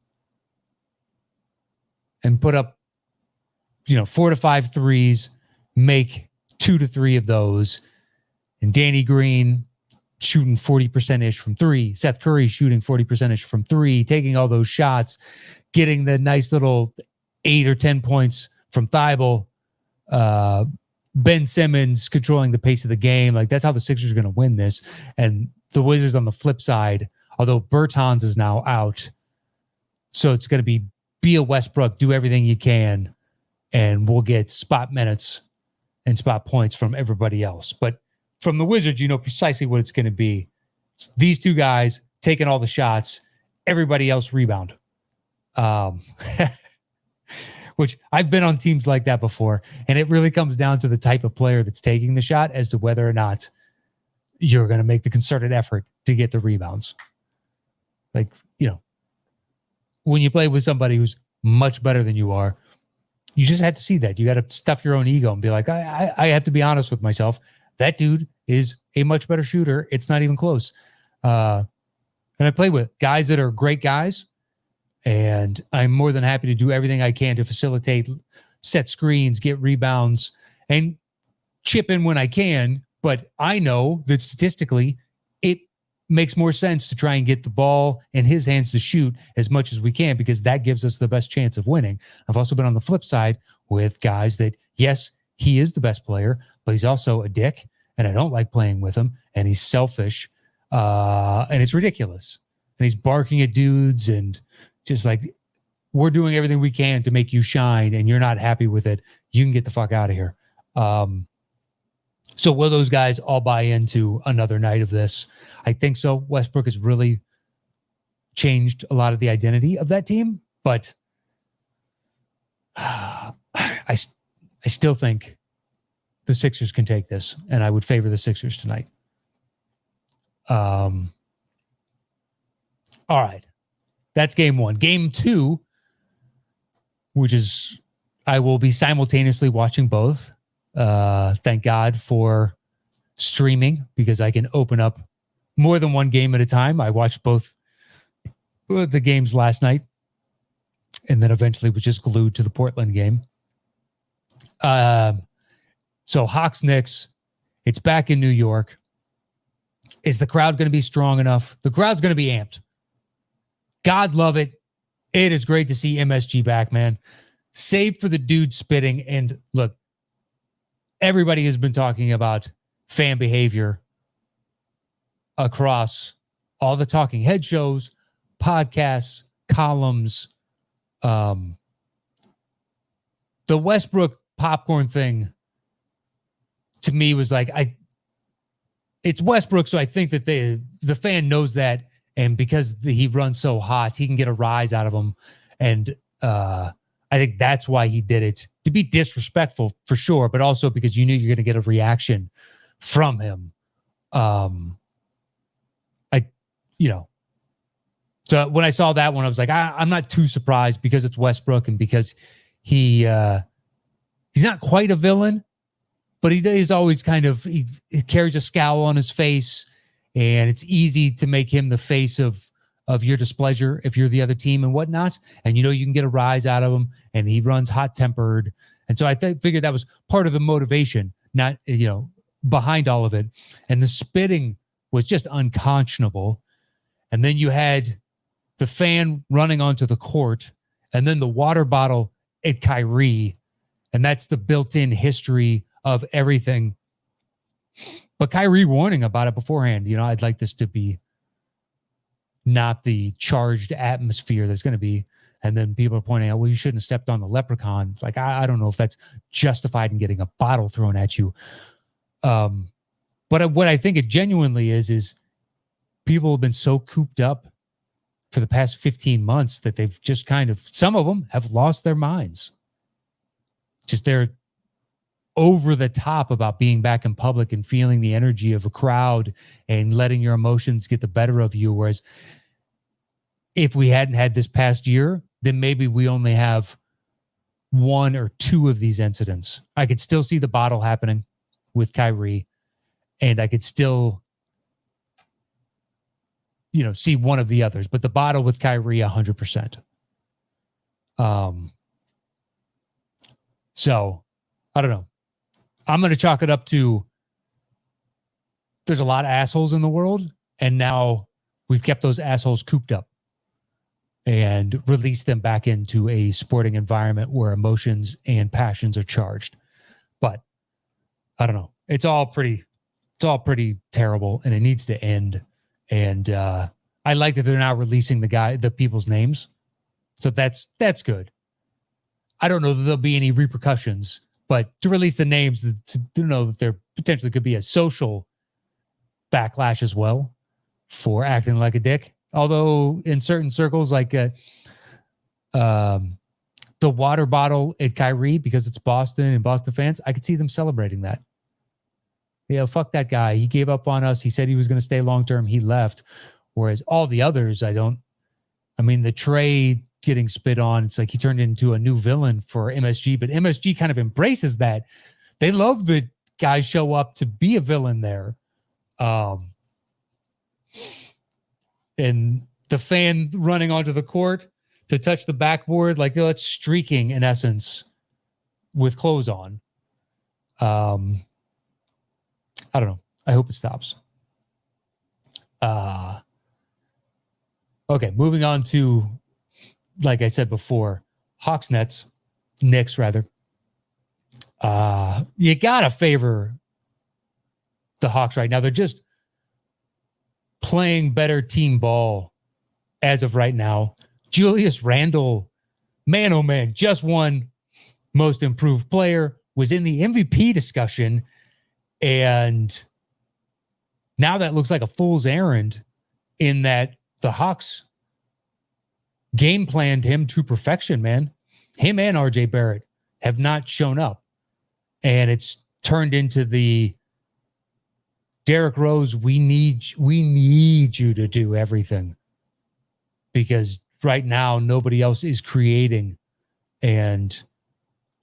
And put up, 4 to 5 threes, make 2 to 3 of those. And Danny Green shooting 40%-ish from 3. Seth Curry shooting 40%-ish from 3, taking all those shots, getting the nice little 8 or 10 points from Thibault. Ben Simmons controlling the pace of the game. Like, that's how the Sixers are going to win this. And the Wizards on the flip side, although Bertans is now out, so it's going to be a Westbrook, do everything you can, and we'll get spot minutes and spot points from everybody else. But from the Wizards, you know precisely what it's going to be. It's these two guys taking all the shots, everybody else rebound. Which I've been on teams like that before, and it really comes down to the type of player that's taking the shot as to whether or not you're going to make the concerted effort to get the rebounds. Like, when you play with somebody who's much better than you are, you just have to see that. You got to stuff your own ego and be like, I have to be honest with myself. That dude is a much better shooter. It's not even close. And I play with guys that are great guys, and I'm more than happy to do everything I can to facilitate, set screens, get rebounds, and chip in when I can. But I know that statistically, it makes more sense to try and get the ball in his hands to shoot as much as we can, because that gives us the best chance of winning. I've also been on the flip side with guys that, yes, he is the best player, but he's also a dick, and I don't like playing with him, and he's selfish, and it's ridiculous. And he's barking at dudes and just like, we're doing everything we can to make you shine, and you're not happy with it. You can get the fuck out of here. So will those guys all buy into another night of this? I think so. Westbrook has really changed a lot of the identity of that team, but I still think the Sixers can take this, and I would favor the Sixers tonight. All right. That's game one. Game two, which is, I will be simultaneously watching both. Thank God for streaming, because I can open up more than one game at a time. I watched both the games last night, and then eventually was just glued to the Portland game. So Hawks Knicks, it's back in New York. Is the crowd going to be strong enough? The crowd's going to be amped. God love it. It is great to see MSG back, man. Save for the dude spitting. And look, everybody has been talking about fan behavior across all the talking head shows, podcasts, columns. The Westbrook popcorn thing to me was like, it's Westbrook, so I think that the fan knows that, and because he runs so hot, he can get a rise out of him. And I think that's why he did it, to be disrespectful for sure, but also because you knew you're going to get a reaction from him. So when I saw that one, I was like, I'm not too surprised, because it's Westbrook and because he's not quite a villain, but he is always kind of, he carries a scowl on his face, and it's easy to make him the face of your displeasure if you're the other team and whatnot. And you can get a rise out of him, and he runs hot-tempered. And so I figured that was part of the motivation, not, behind all of it. And the spitting was just unconscionable. And then you had the fan running onto the court, and then the water bottle at Kyrie. And that's the built-in history of everything. But Kyrie warning about it beforehand. I'd like this to be not the charged atmosphere that's going to be. And then people are pointing out, well, you shouldn't have stepped on the leprechaun. Like, I don't know if that's justified in getting a bottle thrown at you. But what I think it genuinely is people have been so cooped up for the past 15 months that they've just some of them have lost their minds. Just they're over the top about being back in public and feeling the energy of a crowd and letting your emotions get the better of you. Whereas if we hadn't had this past year, then maybe we only have one or two of these incidents. I could still see the bottle happening with Kyrie, and I could still, see one of the others, but the bottle with Kyrie, 100%. So I don't know. I'm going to chalk it up to, there's a lot of assholes in the world, and now we've kept those assholes cooped up and released them back into a sporting environment where emotions and passions are charged. But I don't know. It's all pretty terrible, and it needs to end. And I like that they're now releasing the people's names. So that's good. I don't know that there'll be any repercussions, but to release the names, to know that there potentially could be a social backlash as well for acting like a dick. Although in certain circles, like the water bottle at Kyrie, because it's Boston and Boston fans, I could see them celebrating that. Fuck that guy. He gave up on us. He said he was going to stay long-term. He left. Whereas all the others, the Trey getting spit on, it's like he turned into a new villain for MSG, but MSG kind of embraces that. They love that guys show up to be a villain there. And the fan running onto the court to touch the backboard, like that's streaking in essence with clothes on. I don't know. I hope it stops. Okay, moving on to, like I said before, Knicks rather. You got to favor the Hawks right now. They're just playing better team ball as of right now. Julius Randle, man, oh man, just won most improved player, was in the MVP discussion, and now that looks like a fool's errand in that the Hawks game planned him to perfection, man. Him and RJ Barrett have not shown up, and it's turned into the Derrick Rose, we need you to do everything, because right now nobody else is creating. And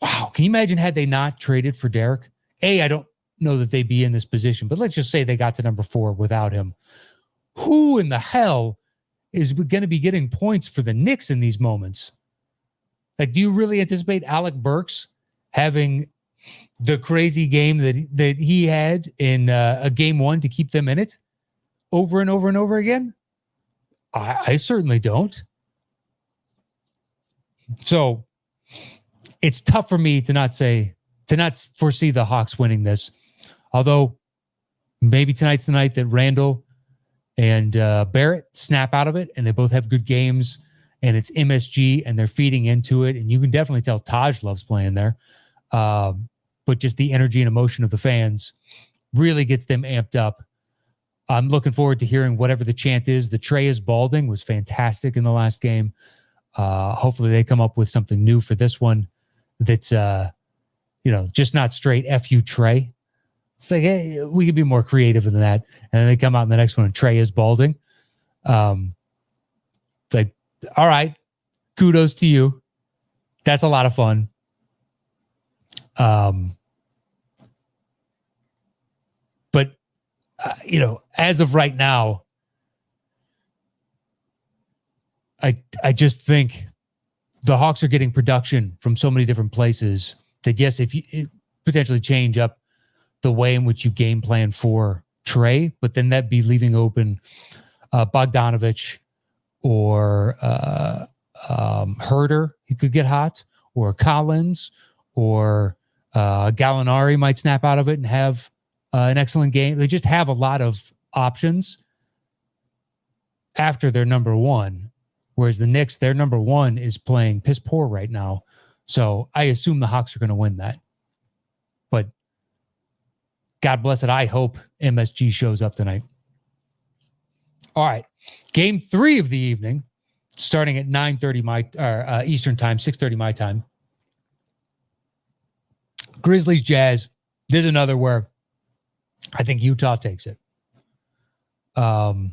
wow, can you imagine had they not traded for Derrick? I don't know that they'd be in this position, but let's just say they got to number 4 without him. Who in the hell is going to be getting points for the Knicks in these moments? Like, do you really anticipate Alec Burks having the crazy game that he had in a game 1 to keep them in it over and over and over again? I certainly don't. So it's tough for me to not foresee the Hawks winning this. Although maybe tonight's the night that Randall and Barrett snap out of it and they both have good games and it's MSG and they're feeding into it. And you can definitely tell Taj loves playing there. But just the energy and emotion of the fans really gets them amped up. I'm looking forward to hearing whatever the chant is. The Trey is balding was fantastic in the last game. Hopefully they come up with something new for this one that's, just not straight F-U Trey. It's like, hey, we could be more creative than that. And then they come out in the next one and Trey is balding. It's like, all right, kudos to you. That's a lot of fun. But as of right now, I just think the Hawks are getting production from so many different places that, yes, if you potentially change up the way in which you game plan for Trey, but then that'd be leaving open Bogdanovich or Herter, he could get hot, or Collins, or Gallinari might snap out of it and have an excellent game. They just have a lot of options after their number 1, whereas the Knicks, their number 1 is playing piss poor right now. So I assume the Hawks are going to win that. But God bless it, I hope MSG shows up tonight. All right, game 3 of the evening, starting at 9:30 Eastern time, 6:30 my time. Grizzlies Jazz. There's another where I think Utah takes it. So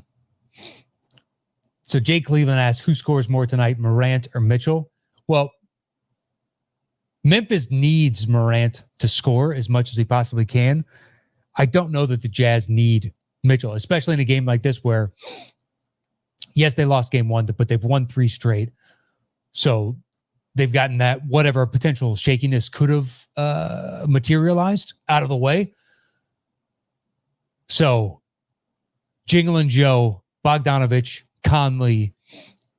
Jake Cleveland asks, who scores more tonight, Morant or Mitchell? Well, Memphis needs Morant to score as much as he possibly can. I don't know that the Jazz need Mitchell, especially in a game like this where, yes, they lost game 1, but they've won 3 straight. So they've gotten that whatever potential shakiness could have materialized out of the way. So Jingle and Joe, Bogdanovich, Conley,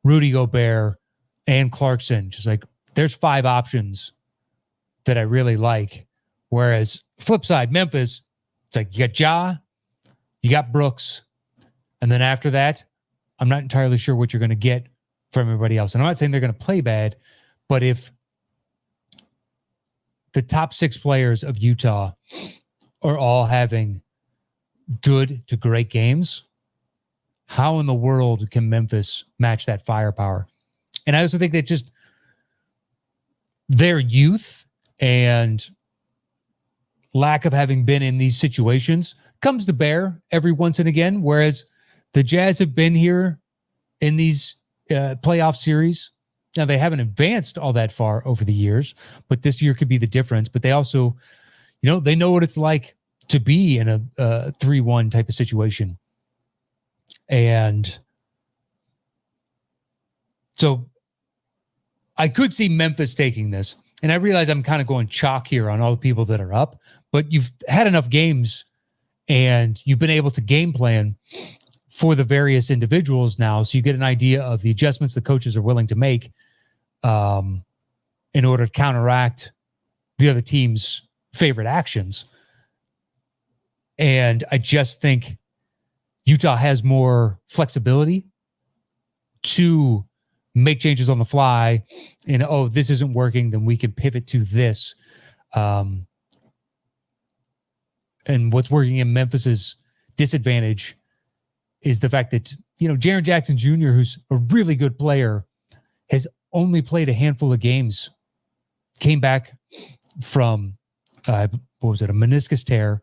Rudy Gobert, and Clarkson. Just like, there's 5 options that I really like. Whereas flip side, Memphis, it's like you got Ja, you got Brooks, and then after that, I'm not entirely sure what you're going to get from everybody else. And I'm not saying they're going to play bad, but if the top 6 players of Utah are all having good to great games, how in the world can Memphis match that firepower? And I also think that just their youth and lack of having been in these situations comes to bear every once and again, whereas the Jazz have been here in these playoff series. Now, they haven't advanced all that far over the years, but this year could be the difference. But they also, they know what it's like to be in a 3-1 type of situation. And so I could see Memphis taking this. And I realize I'm kind of going chalk here on all the people that are up, but you've had enough games and you've been able to game plan for the various individuals now. So you get an idea of the adjustments the coaches are willing to make in order to counteract the other team's favorite actions. And I just think Utah has more flexibility to make changes on the fly. And, oh, this isn't working, then we can pivot to this. And what's working in Memphis's disadvantage is the fact that, Jaren Jackson Jr., who's a really good player, has only played a handful of games, came back from, a meniscus tear,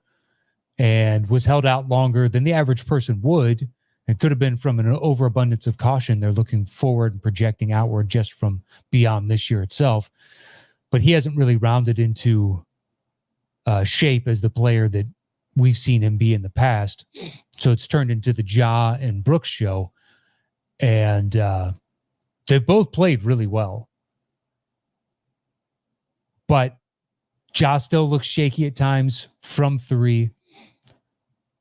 and was held out longer than the average person would, and could have been from an overabundance of caution. They're looking forward and projecting outward just from beyond this year itself. But he hasn't really rounded into shape as the player that we've seen him be in the past. So it's turned into the Ja and Brooks show. And they've both played really well. But Ja still looks shaky at times from three.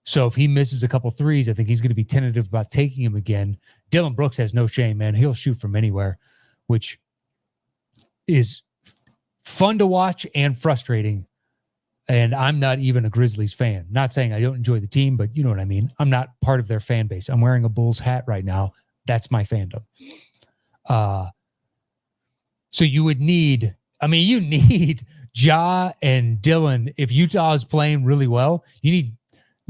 So if he misses a couple threes, I think he's going to be tentative about taking him again. Dylan Brooks has no shame, man. He'll shoot from anywhere, which is fun to watch and frustrating. And I'm not even a Grizzlies fan. Not saying I don't enjoy the team, but you know what I mean. I'm not part of their fan base. I'm wearing a Bulls hat right now. That's my fandom. So you would need, you need Ja and Dylan. If Utah is playing really well, you need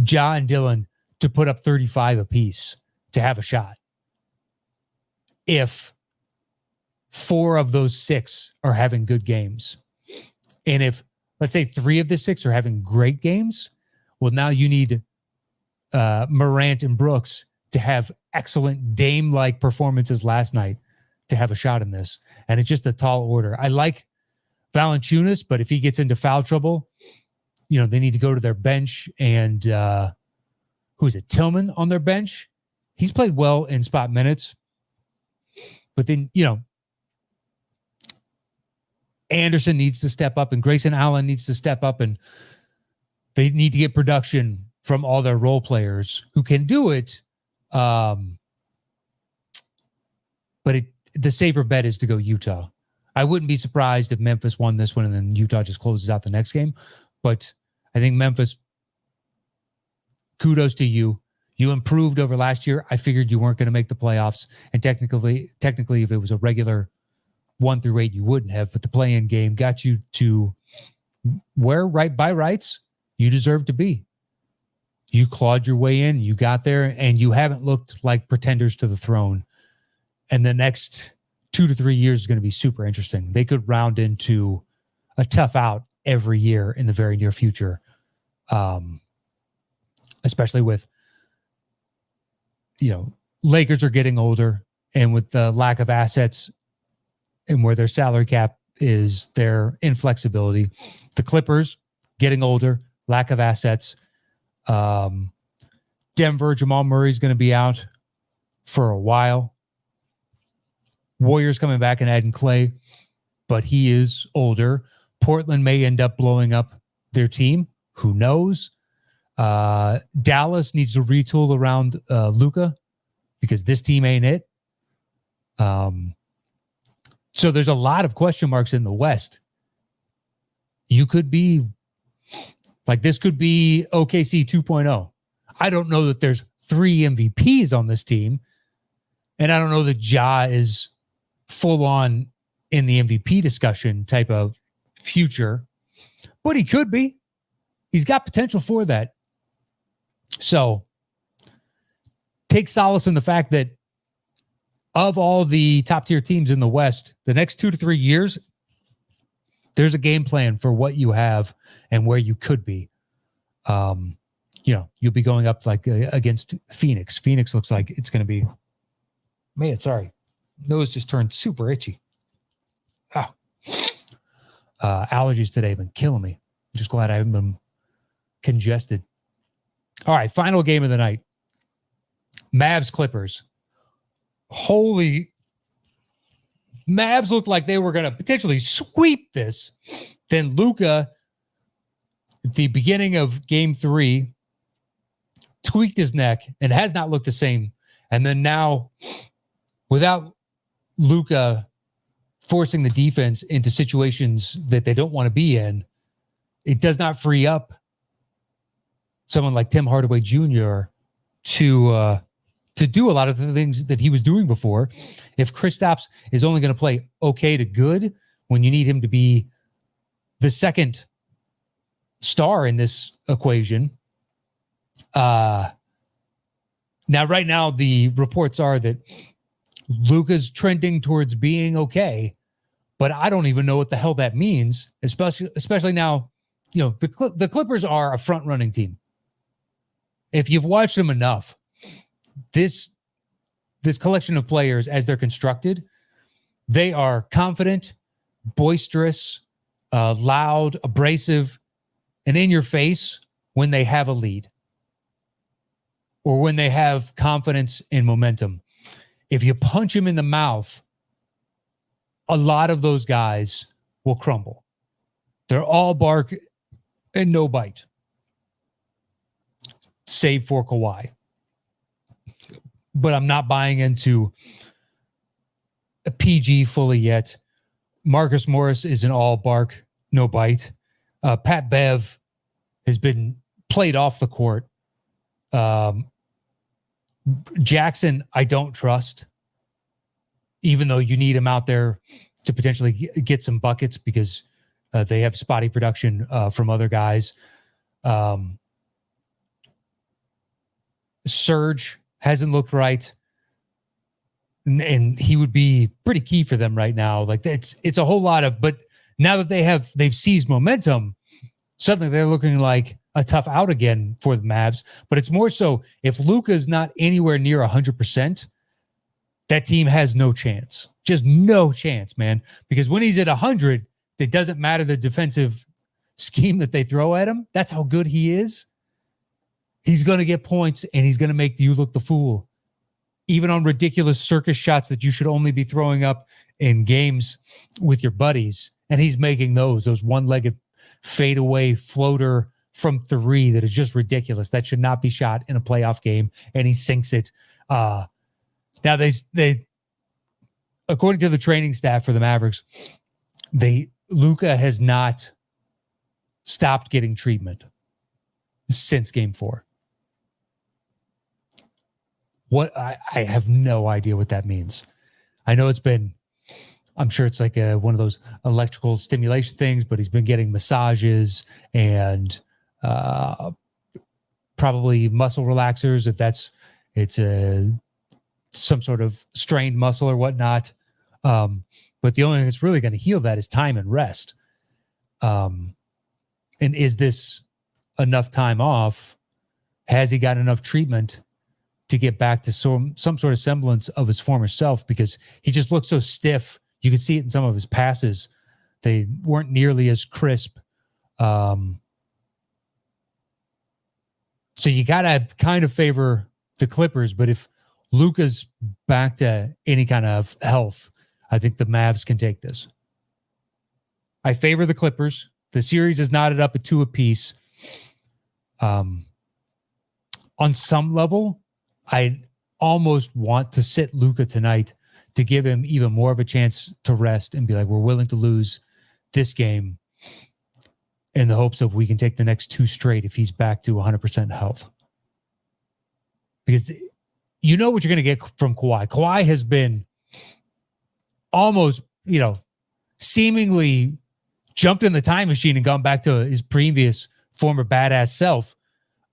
Ja and Dylan to put up 35 apiece to have a shot. If 4 of those 6 are having good games, and if, let's say, 3 of the 6 are having great games, well, now you need Morant and Brooks to have excellent Dame-like performances last night to have a shot in this. And it's just a tall order. I like Valanciunas, but if he gets into foul trouble, they need to go to their bench. And who is it? Tillman on their bench. He's played well in spot minutes. But then, Anderson needs to step up and Grayson Allen needs to step up, and they need to get production from all their role players who can do it. But the safer bet is to go Utah. I wouldn't be surprised if Memphis won this one and then Utah just closes out the next game. But I think Memphis, kudos to you. You improved over last year. I figured you weren't going to make the playoffs. And technically, if it was a regular 1 through 8, you wouldn't have. But the play-in game got you to where, right by rights, you deserve to be. You clawed your way in. You got there, and you haven't looked like pretenders to the throne. And the next 2 to 3 years is going to be super interesting. They could round into a tough out every year in the very near future, especially with, Lakers are getting older, and with the lack of assets and where their salary cap is, their inflexibility. The Clippers getting older, lack of assets. Denver, Jamal Murray's going to be out for a while. Warriors coming back and adding Clay, but he is older. Portland may end up blowing up their team. Who knows? Dallas needs to retool around Luka because this team ain't it. So there's a lot of question marks in the West. You could be like, this could be OKC 2.0. I don't know that there's 3 MVPs on this team. And I don't know that Ja is full on in the MVP discussion type of future, but he could be. He's got potential for that. So take solace in the fact that of all the top tier teams in the West, the next 2 to 3 years, there's a game plan for what you have and where you could be. You'll be going up like against Phoenix. Phoenix looks like it's going to be, man, sorry. Nose just turned super itchy. Allergies today have been killing me. I'm just glad I haven't been congested. All right, final game of the night. Mavs Clippers. Holy, Mavs looked like they were going to potentially sweep this. Then Luka, at the beginning of game 3, tweaked his neck and has not looked the same. And then now, without Luka forcing the defense into situations that they don't want to be in, it does not free up someone like Tim Hardaway Jr. to do a lot of the things that he was doing before. If Kristaps is only going to play okay to good when you need him to be the second star in this equation. Now, right now, the reports are that Luka's trending towards being okay, but I don't even know what the hell that means, especially now, the Clippers are a front-running team. If you've watched them enough, this collection of players, as they're constructed, they are confident, boisterous, loud, abrasive, and in your face when they have a lead or when they have confidence and momentum. If you punch them in the mouth, a lot of those guys will crumble. They're all bark and no bite, save for Kawhi. But I'm not buying into a PG fully yet. Marcus Morris is an all bark, no bite. Pat Bev has been played off the court. Jackson, I don't trust, even though you need him out there to potentially get some buckets because they have spotty production from other guys. Serge hasn't looked right. And he would be pretty key for them right now. Like it's a whole lot of, but now that they've seized momentum, suddenly they're looking like a tough out again for the Mavs. But it's more so if Luka's not anywhere near 100%, that team has no chance. Just no chance, man. Because when he's at 100, it doesn't matter the defensive scheme that they throw at him. That's how good he is. He's going to get points and he's going to make you look the fool. Even on ridiculous circus shots that you should only be throwing up in games with your buddies. And he's making those one-legged fadeaway floater from three that is just ridiculous. That should not be shot in a playoff game. And he sinks it. Now they according to the training staff for the Mavericks, Luka has not stopped getting treatment since Game 4. What I have no idea what that means. I know I'm sure it's like one of those electrical stimulation things, but he's been getting massages and probably muscle relaxers if it's some sort of strained muscle or whatnot. But the only thing that's really going to heal that is time and rest. And is this enough time off? Has he got enough treatment to get back to some sort of semblance of his former self? Because he just looked so stiff. You could see it in some of his passes. They weren't nearly as crisp. So you got to kind of favor the Clippers. But if Luka's back to any kind of health, I think the Mavs can take this. I favor the Clippers. The series is knotted up at 2 apiece. On some level, I almost want to sit Luka tonight to give him even more of a chance to rest and be like, we're willing to lose this game in the hopes of we can take the next 2 straight if he's back to 100% health. Because you know what you're going to get from Kawhi. Kawhi has been almost, seemingly jumped in the time machine and gone back to his previous former badass self.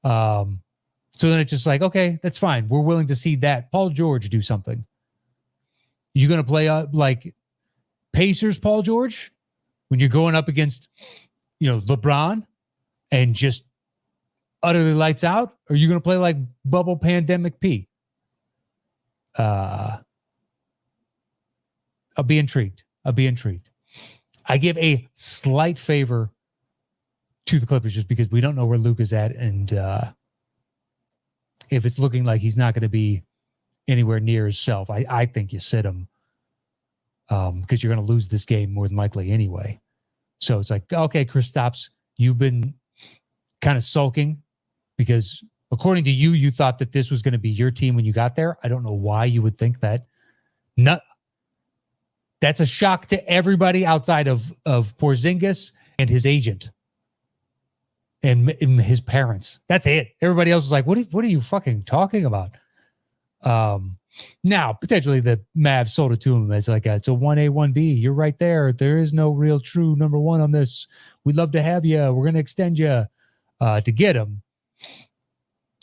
So then it's just like, okay, that's fine. We're willing to see that. Paul George do something. You're going to play like Pacers Paul George when you're going up against, LeBron and just utterly lights out? Or are you going to play like Bubble Pandemic P? I'll be intrigued. I give a slight favor to the Clippers just because we don't know where Luka's at. And if it's looking like he's not going to be anywhere near his self, I think you sit him because you're going to lose this game more than likely anyway. So it's like, okay, Kristaps, you've been kind of sulking because according to you, you thought that this was going to be your team when you got there. I don't know why you would think that. That's a shock to everybody outside of Porzingis and his agent. and his parents. That's it. Everybody else was like, what are you fucking talking about? Now, potentially the Mavs sold it to him as like, it's a 1A, 1B. You're right there. There is no real true number one on this. We'd love to have you. We're going to extend you to get him.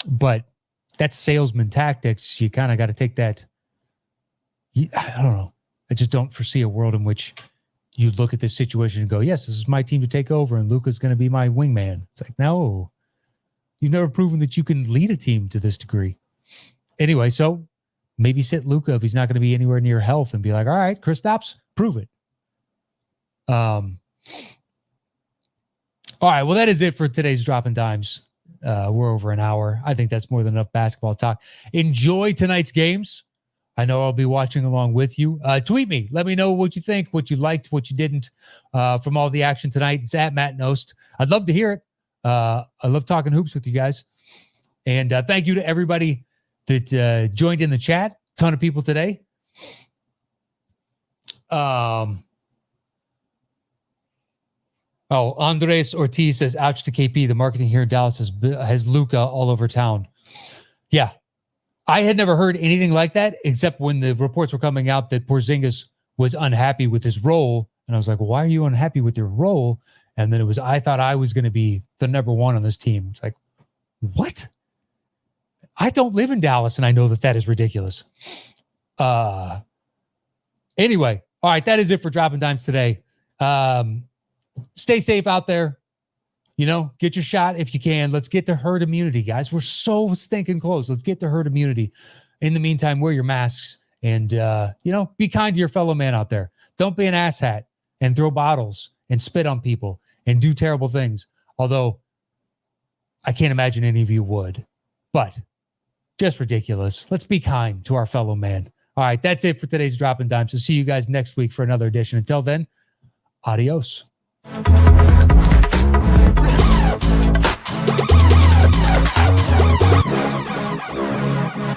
But that's salesman tactics. You kind of got to take that. I don't know. I just don't foresee a world in which you look at this situation and go, yes, this is my team to take over and Luka's going to be my wingman. It's like, no, you've never proven that you can lead a team to this degree. Anyway, so maybe sit Luka if he's not going to be anywhere near health and be like, all right, Kristaps, prove it. All right, well, that is it for today's Dropping Dimes. We're over an hour. I think that's more than enough basketball talk. Enjoy tonight's games. I know I'll be watching along with you. Tweet me. Let me know what you think, what you liked, what you didn't from all the action tonight. It's at Matt Knost. I'd love to hear it. I love talking hoops with you guys. And thank you to everybody that joined in the chat. Ton of people today. Andres Ortiz says, ouch to KP. The marketing here in Dallas has Luka all over town. Yeah. I had never heard anything like that, except when the reports were coming out that Porzingis was unhappy with his role. And I was like, well, why are you unhappy with your role? And then I thought I was going to be the number one on this team. It's like, what? I don't live in Dallas, and I know that is ridiculous. Anyway, all right, that is it for Dropping Dimes today. Stay safe out there. Get your shot if you can. Let's get to herd immunity, guys. We're so stinking close. Let's get to herd immunity. In the meantime, wear your masks and, be kind to your fellow man out there. Don't be an asshat and throw bottles and spit on people and do terrible things. Although I can't imagine any of you would, but just ridiculous. Let's be kind to our fellow man. All right. That's it for today's Dropping Dimes. So see you guys next week for another edition. Until then, adios.